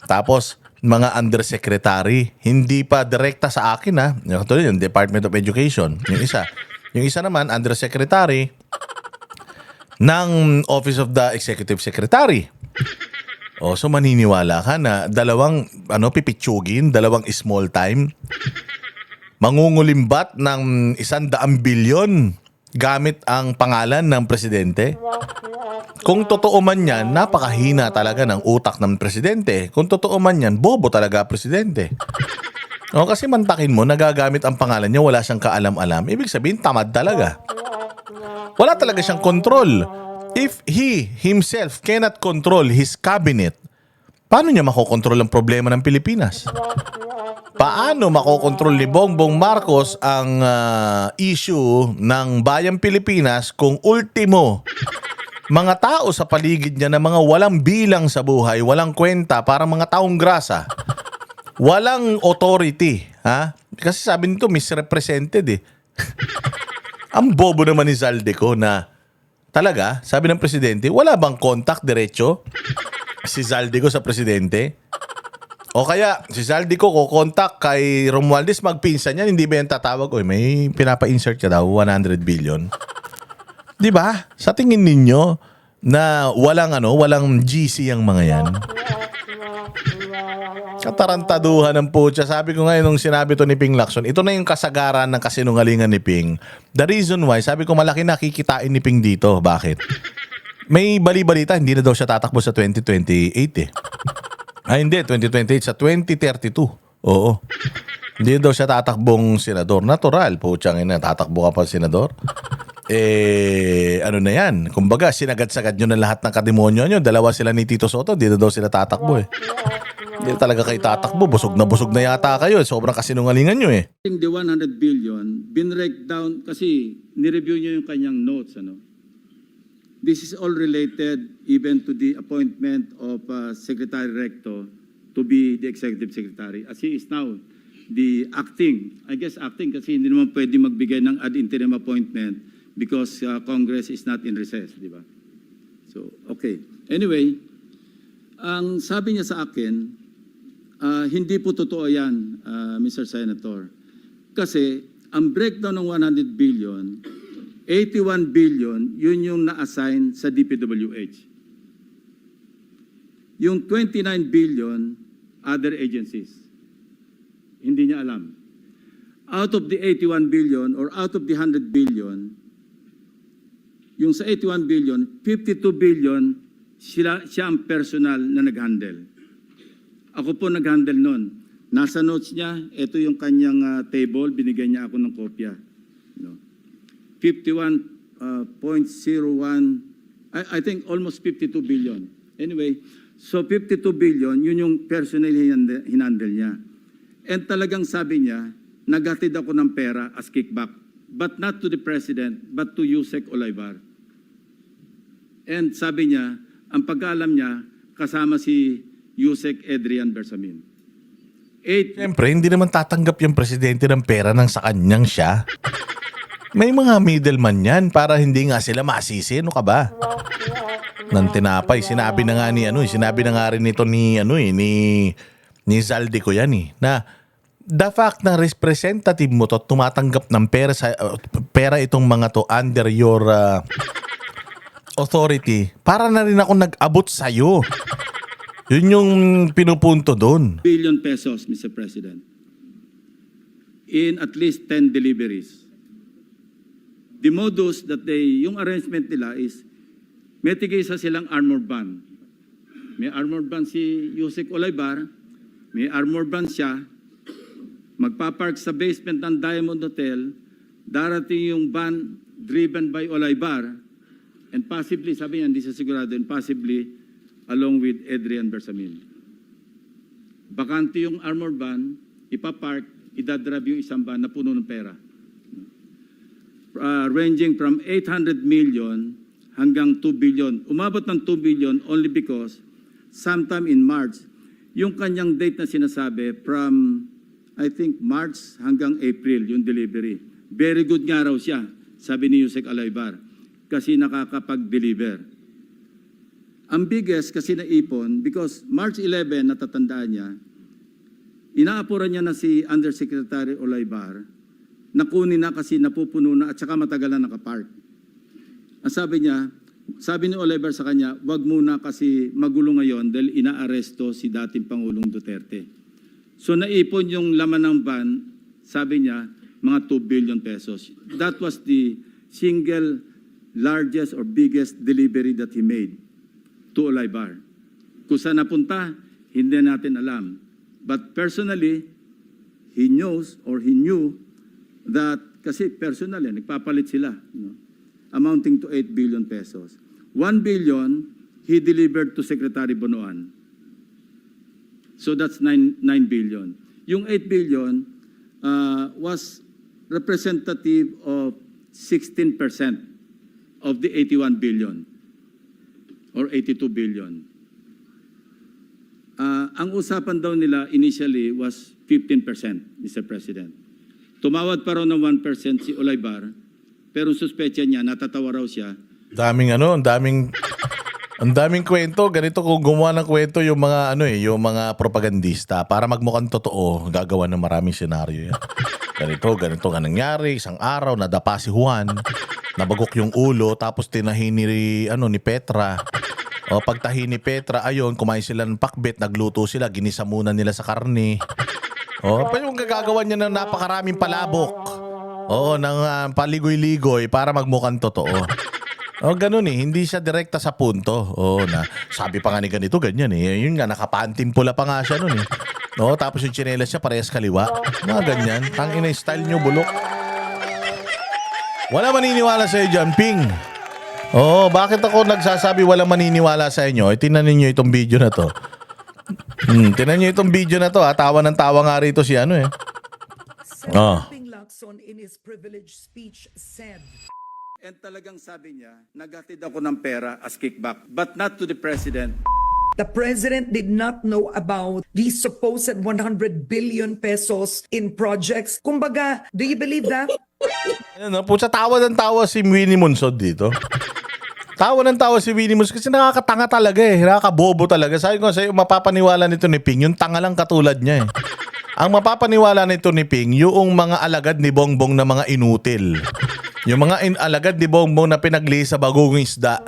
Tapos, mga undersecretary, hindi pa direkta sa akin ha. Yung Department of Education. Yung isa naman, undersecretary ng Office of the Executive Secretary. So maniniwala ka na dalawang pipitsugin, dalawang small time, mangungulimbat ng 100 bilyon gamit ang pangalan ng Presidente. Kung totoo man yan, napakahina talaga ng utak ng Presidente. Kung totoo man yan, bobo talaga Presidente. Kasi mantakin mo, nagagamit ang pangalan niya, wala siyang kaalam-alam. Ibig sabihin, tamad talaga. Wala talaga siyang control. If he himself cannot control his cabinet, paano niya makokontrol ang problema ng Pilipinas? Paano makokontrol ni Bongbong Marcos ang issue ng bayang Pilipinas kung ultimo mga tao sa paligid niya na mga walang bilang sa buhay, walang kwenta, para mga taong grasa, walang authority, ha? Kasi sabi nito, misrepresented eh. Ang bobo naman ni Zaldico na talaga, sabi ng Presidente, wala bang contact diretso si Zaldico sa Presidente? O kaya, si Zaldico ko-contact kay Romualdez, magpinsan yan, hindi ba yan tatawag? May pinapa-insert ka daw, 100 billion. Di ba? Sa tingin ninyo na walang GC ang mga yan. Katarantaduhan ng putya. Sabi ko ngayon nung sinabi to ni Ping Lacson, ito na yung kasagaran ng kasinungalingan ni Ping. The reason why, sabi ko malaki nakikitain ni Ping dito. Bakit? May bali-balita, hindi na daw siya tatakbo sa 2028 eh. Hindi, 2028 sa 2032. Oo. Hindi daw siya tatakbong senador. Natural, putyang ina, tatakbo ka pa senador? Ano na yan? Kumbaga, sinagad-sagad nyo na lahat ng kademonyo nyo. Dalawa sila ni Tito Soto, di na daw sila tatakbo eh. Hindi talaga kayo tatakbo. Busog na yata kayo. Sobrang kasinungalingan nyo eh. The 100 billion, binrake down, kasi nireview nyo yung kanyang notes. This is all related even to the appointment of Secretary Recto to be the Executive Secretary. As he is now the acting, I guess acting kasi hindi naman pwede magbigay ng ad interim appointment because Congress is not in recess, di ba? So, okay. Anyway, ang sabi niya sa akin, hindi po totoo yan, Mr. Senator. Kasi ang breakdown ng 100 billion, 81 billion, yun yung na-assign sa DPWH. Yung 29 billion, other agencies. Hindi niya alam. out of the 81 billion or out of the 100 billion, yung sa 81 billion, 52 billion, siya ang personal na nag-handle. Ako po nag-handle nun. Nasa notes niya, ito yung kanyang table, binigay niya ako ng kopya. No. 51.01, I think almost 52 billion. Anyway, so 52 billion, yun yung personal hinandle niya. And talagang sabi niya, naghatid ako ng pera as kickback. But not to the President, but to Yusek Olaibar. And sabi niya, ang pagkaalam niya, kasama si Yusek Adrian Bersamin. Siyempre, hindi naman tatanggap yung presidente ng pera ng sa kanyang siya. May mga middleman yan para hindi nga sila masisi. Ano ka ba? Nang tinapay, sinabi na nga ni sinabi na nga rin nito ni ni Zaldi ko yan na the fact na representative mo to tumatanggap ng pera itong mga to under your authority, para na rin ako nag-abot sa'yo. Yun yung pinupunto doon. Billion pesos, Mr. President, in at least 10 deliveries. The modus that yung arrangement nila is, may tigisa silang armored van. May armored van si Yusek Olaibar, may armored van siya, magpapark sa basement ng Diamond Hotel, darating yung van driven by Olaibar, and possibly, sabi niya, hindi siya sigurado, and possibly, along with Adrian Bersamin. Bakante yung armored van, ipapark, idadrive yung isang van na puno ng pera. Ranging from 800 million hanggang 2 billion. Umabot ng 2 billion only because sometime in March, yung kanyang date na sinasabi from, I think, March hanggang April, yung delivery. Very good nga raw siya, sabi ni Yusek Olaibar, kasi nakakapag-deliver. Ang biggest kasi naipon, because March 11, natatandaan niya, inaapuran niya na si Undersecretary Olaibar, nakunin na kasi napupuno na at saka matagal na nakapark. Ang sabi niya, sabi ni Olaibar sa kanya, wag muna kasi magulo ngayon dahil inaaresto si dating Pangulong Duterte. So naipon yung laman ng van, sabi niya, mga 2 billion pesos. That was the single largest or biggest delivery that he made to Olaibar. Kung saan napunta, hindi natin alam. But personally, he knows or he knew that, kasi personally, nagpapalit sila, amounting to 8 billion pesos. 1 billion, he delivered to Secretary Bonoan. So that's 9 billion. Yung 8 billion was representative of 16% of the 81 billion. Or 82 billion. Ang usapan daw nila initially was 15%, Mr. President. Tumawad pa raw ng 1% si Olaibar, pero suspecha niya, natatawa raw siya. Ang daming kwento. Ganito kung gumawa ng kwento yung mga yung mga propagandista para magmukhang totoo, gagawa ng maraming senaryo yan. Ganito nga nangyari, isang araw nadapa si Juan, nabagok yung ulo, tapos tinahin ni Petra. O pagtahi ni Petra, ayon, kumain sila ng pakbet, nagluto sila, ginisa muna nila sa karne. O, pa yung gagagawa niya ng napakaraming palabok. Oo, ng paligoy-ligoy para magmukhang totoo. O, ganun hindi siya direkta sa punto. O, sabi pa nga ni ganito, ganyan Yun nga, nakapantim pula pa nga siya nun No, tapos yung tsinelas siya parehas kaliwa. Mga ganyan, tangina style nyo, bulok. Wala maniniwala sa'yo dyan, Ping. Oo, bakit ako nagsasabi walang maniniwala sa inyo? Tingnan niyo itong video na to. Tingnan niyo itong video na to. Tawa ng tawa nga rito si Ping Lacson in his privileged speech said, And talagang sabi niya, naghatid ako ng pera as kickback, but not to the President. the president did not know about the supposed 100 billion pesos in projects. Kumbaga, do you believe that? Pusa, tawa ng tawa si Winnie Monsod dito. Tawa ng tawa si Winnie Monsod kasi nakakatanga talaga nakakabobo talaga. Sabi ko sa'yo, mapapaniwala nito ni Ping, yung tanga lang katulad niya Ang mapapaniwala nito ni Ping, yung mga alagad ni Bongbong na mga inutil. Yung mga alagad ni Bongbong na pinagli sa bagong isda.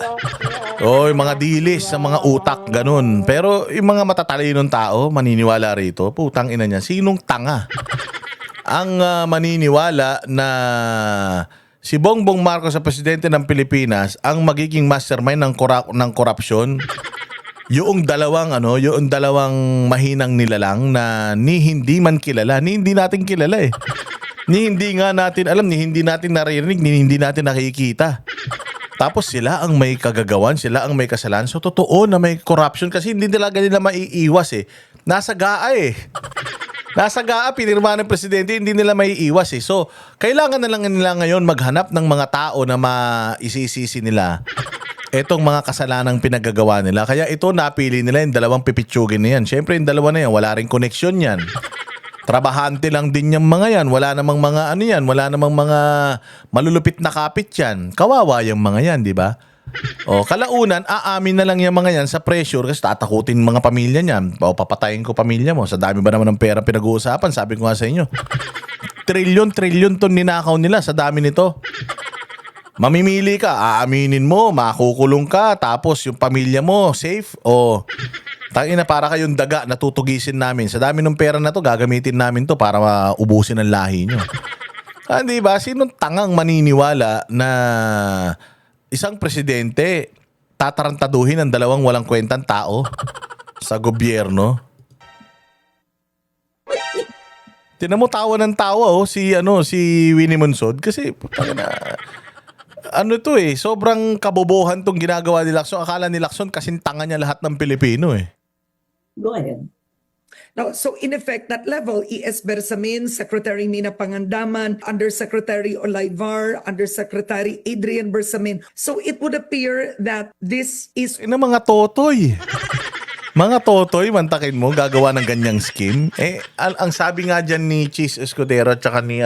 O yung mga dilis sa mga utak, ganun. Pero yung mga matatalinong tao, maniniwala rito, putang ina niya, sinong tanga? ang maniniwala na si Bongbong Marcos sa presidente ng Pilipinas ang magiging mastermind ng korupsyon. Yung dalawang mahinang nilalang na ni hindi man kilala, ni hindi natin kilala eh. Ni hindi nga natin alam, ni hindi natin naririnig, ni hindi natin nakikita. Tapos sila ang may kagagawan, sila ang may kasalanan. So totoo na may corruption kasi hindi talaga nila maiiwas eh. Nasa GAA eh. Nasa GAA, pinirma ng presidente, hindi nila maiiwas eh. So, kailangan na lang nila ngayon maghanap ng mga tao na maisisisi nila etong mga kasalanang pinagagawa nila. Kaya ito, napili nila yung dalawang pipitsugin na yan. Siyempre, yung dalawa na yan, wala rin koneksyon yan. Trabahante lang din yung mga yan. Wala namang mga ano yan. Wala namang mga malulupit na kapit yan. Kawawa yung mga yan, di ba? O, kalaunan, aamin na lang yung mga yan sa pressure kasi tatakutin mga pamilya niyan. O, papatayin ko pamilya mo. Sa dami ba naman ng pera pinag-uusapan? Sabi ko nga sa inyo. Trilyon to ninakaw nila sa dami nito. Mamimili ka, aaminin mo, makukulong ka, tapos yung pamilya mo, safe? O, tangina, para kayong daga, natutugisin namin. Sa dami ng pera na to, gagamitin namin to para maubusin ang lahi nyo. Di ba? Sinong tangang maniniwala na isang presidente tatarantaduhin ang dalawang walang kwentang tao sa gobyerno? Tinan mo, tawa ng tawa si Winnie Monsod kasi to eh, sobrang kabobohan tong ginagawa ni Lacson. Akala ni Lacson kasing tanga niya lahat ng Pilipino eh. Go ahead. Now, so in effect, that level, E.S. Bersamin, Secretary Nina Pangandaman, Undersecretary Olayvar, Undersecretary Adrian Bersamin. So it would appear that this is... Mga totoy. Mga totoy, mantakin mo, gagawa ng ganyang scheme. Ang sabi nga dyan ni Cheese Escudero at saka ni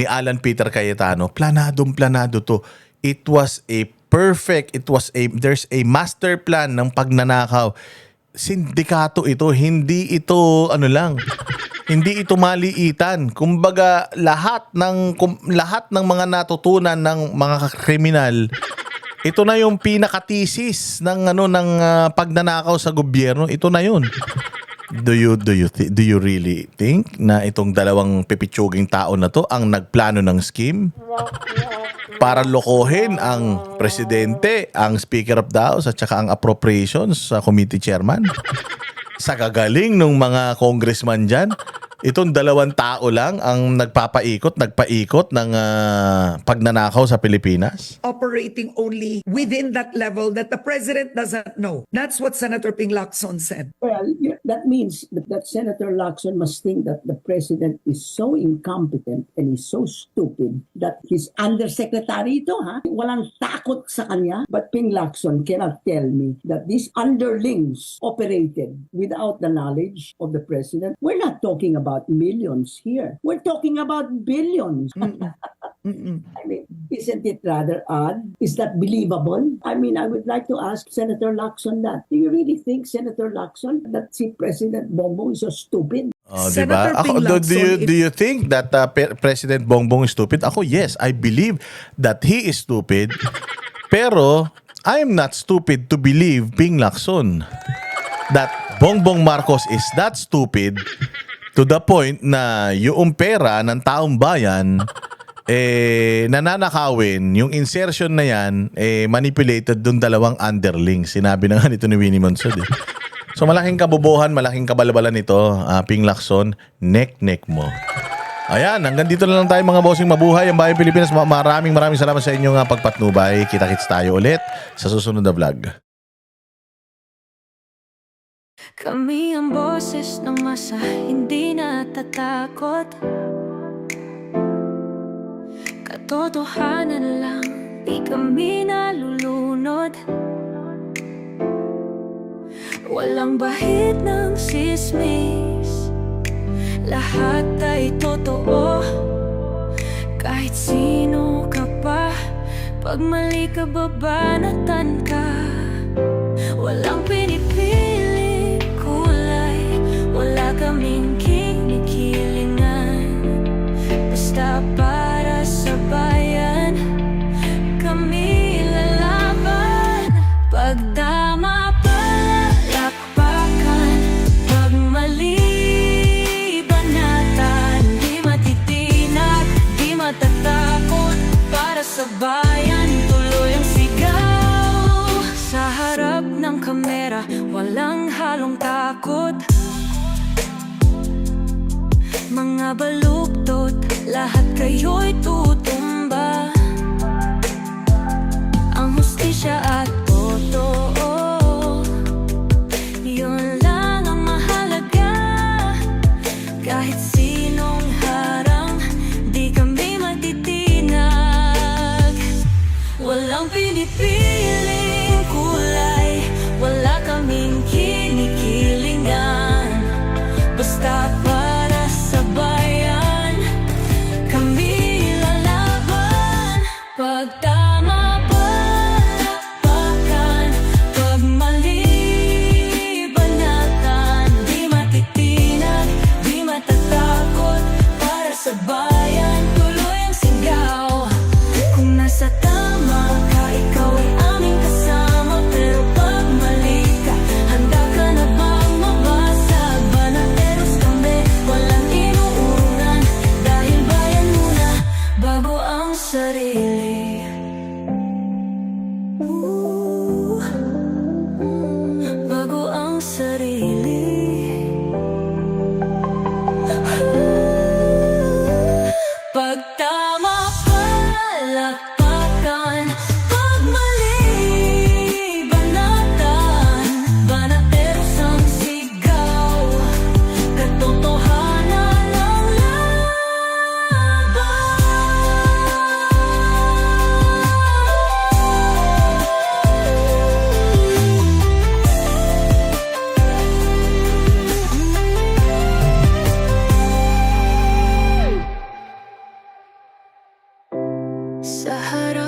Alan Peter Cayetano, planado to. It was a perfect, there's a master plan ng pagnanakaw. Sindikato ito, hindi ito hindi ito maliitan. Kumbaga lahat ng mga natutunan ng mga kriminal, ito na yung pinakatisis ng pagnanakaw sa gobyerno. Ito na yun. Do you really think na itong dalawang pipitsuging tao na to ang nagplano ng scheme para lokohin ang presidente, ang Speaker of the House at saka ang appropriations sa committee chairman? Sa gagaling ng mga congressman dyan, itong dalawang tao lang ang nagpaikot ng pagnanakaw sa Pilipinas? operating only within that level that the president doesn't know. That's what Senator Ping Lacson said. Well, that means that Senator Lacson must think that the president is so incompetent and is so stupid that his undersecretary ito, walang takot sa kanya. But Ping Lacson cannot tell me that these underlings operated without the knowledge of the president. We're not talking about millions here. We're talking about billions. I mean, isn't it rather odd? Is that believable? I mean, I would like to ask Senator Lacson that. Do you really think, Senator Lacson, that si President Bongbong is so stupid? Diba? Do you think that President Bongbong is stupid? Ako, yes. I believe that he is stupid. Pero, I am not stupid to believe, Ping Lacson, that Bongbong Marcos is that stupid to the point na yung pera ng taong bayan nananakawin, yung insertion na yan manipulated dun dalawang underlings. Sinabi na nga nito ni Winnie Monsod eh. So malaking kabobohan, malaking kabalbalan nito, Ping Lacson, neck mo. Ayan, hanggang dito na lang tayo mga bossing, mabuhay ang Bayang Pilipinas. Maraming salamat sa inyong pagpatnubay. Kita-kits tayo ulit sa susunod na vlog. Kami ang boses ng masa, hindi natatakot. Katotohanan lang, di kami nalulunod. Walang bahid ng sismis, lahat ay totoo. Kahit sino ka pa, pag mali ka babanatan ka. Walang pinipili kulay, wala kaming kinikilingan. Basta para sa bayan, kami lalaban. Pagdama palakpakan, pag mali banatan, di matitigan. mga baluktot, lahat kayo'y tutumba. Ang hustisya at totoo, yun lang ang mahalaga. Kahit sinong harang, di kami matitinag. Walang pinipiling kulay, wala kaming kinikilingan. Basta para sa bayan, kami lalaban. Pag tama palakpakan, pag mali banatan, di matitinag, di matatakot. Para sa bayan, tuloy ang sigaw. Kung nasa tama ka, ikaw ay aming kasama. Pero pag mali ka, handa ka na bang mabasag? Banateros kami, walang inuuran. Dahil bayan muna, bago ang sarili. Bago ang sarili. Pag tama palakpakan, pag mali banatan, banateros ang sigaw. Katotohanan ang laban. Sa harap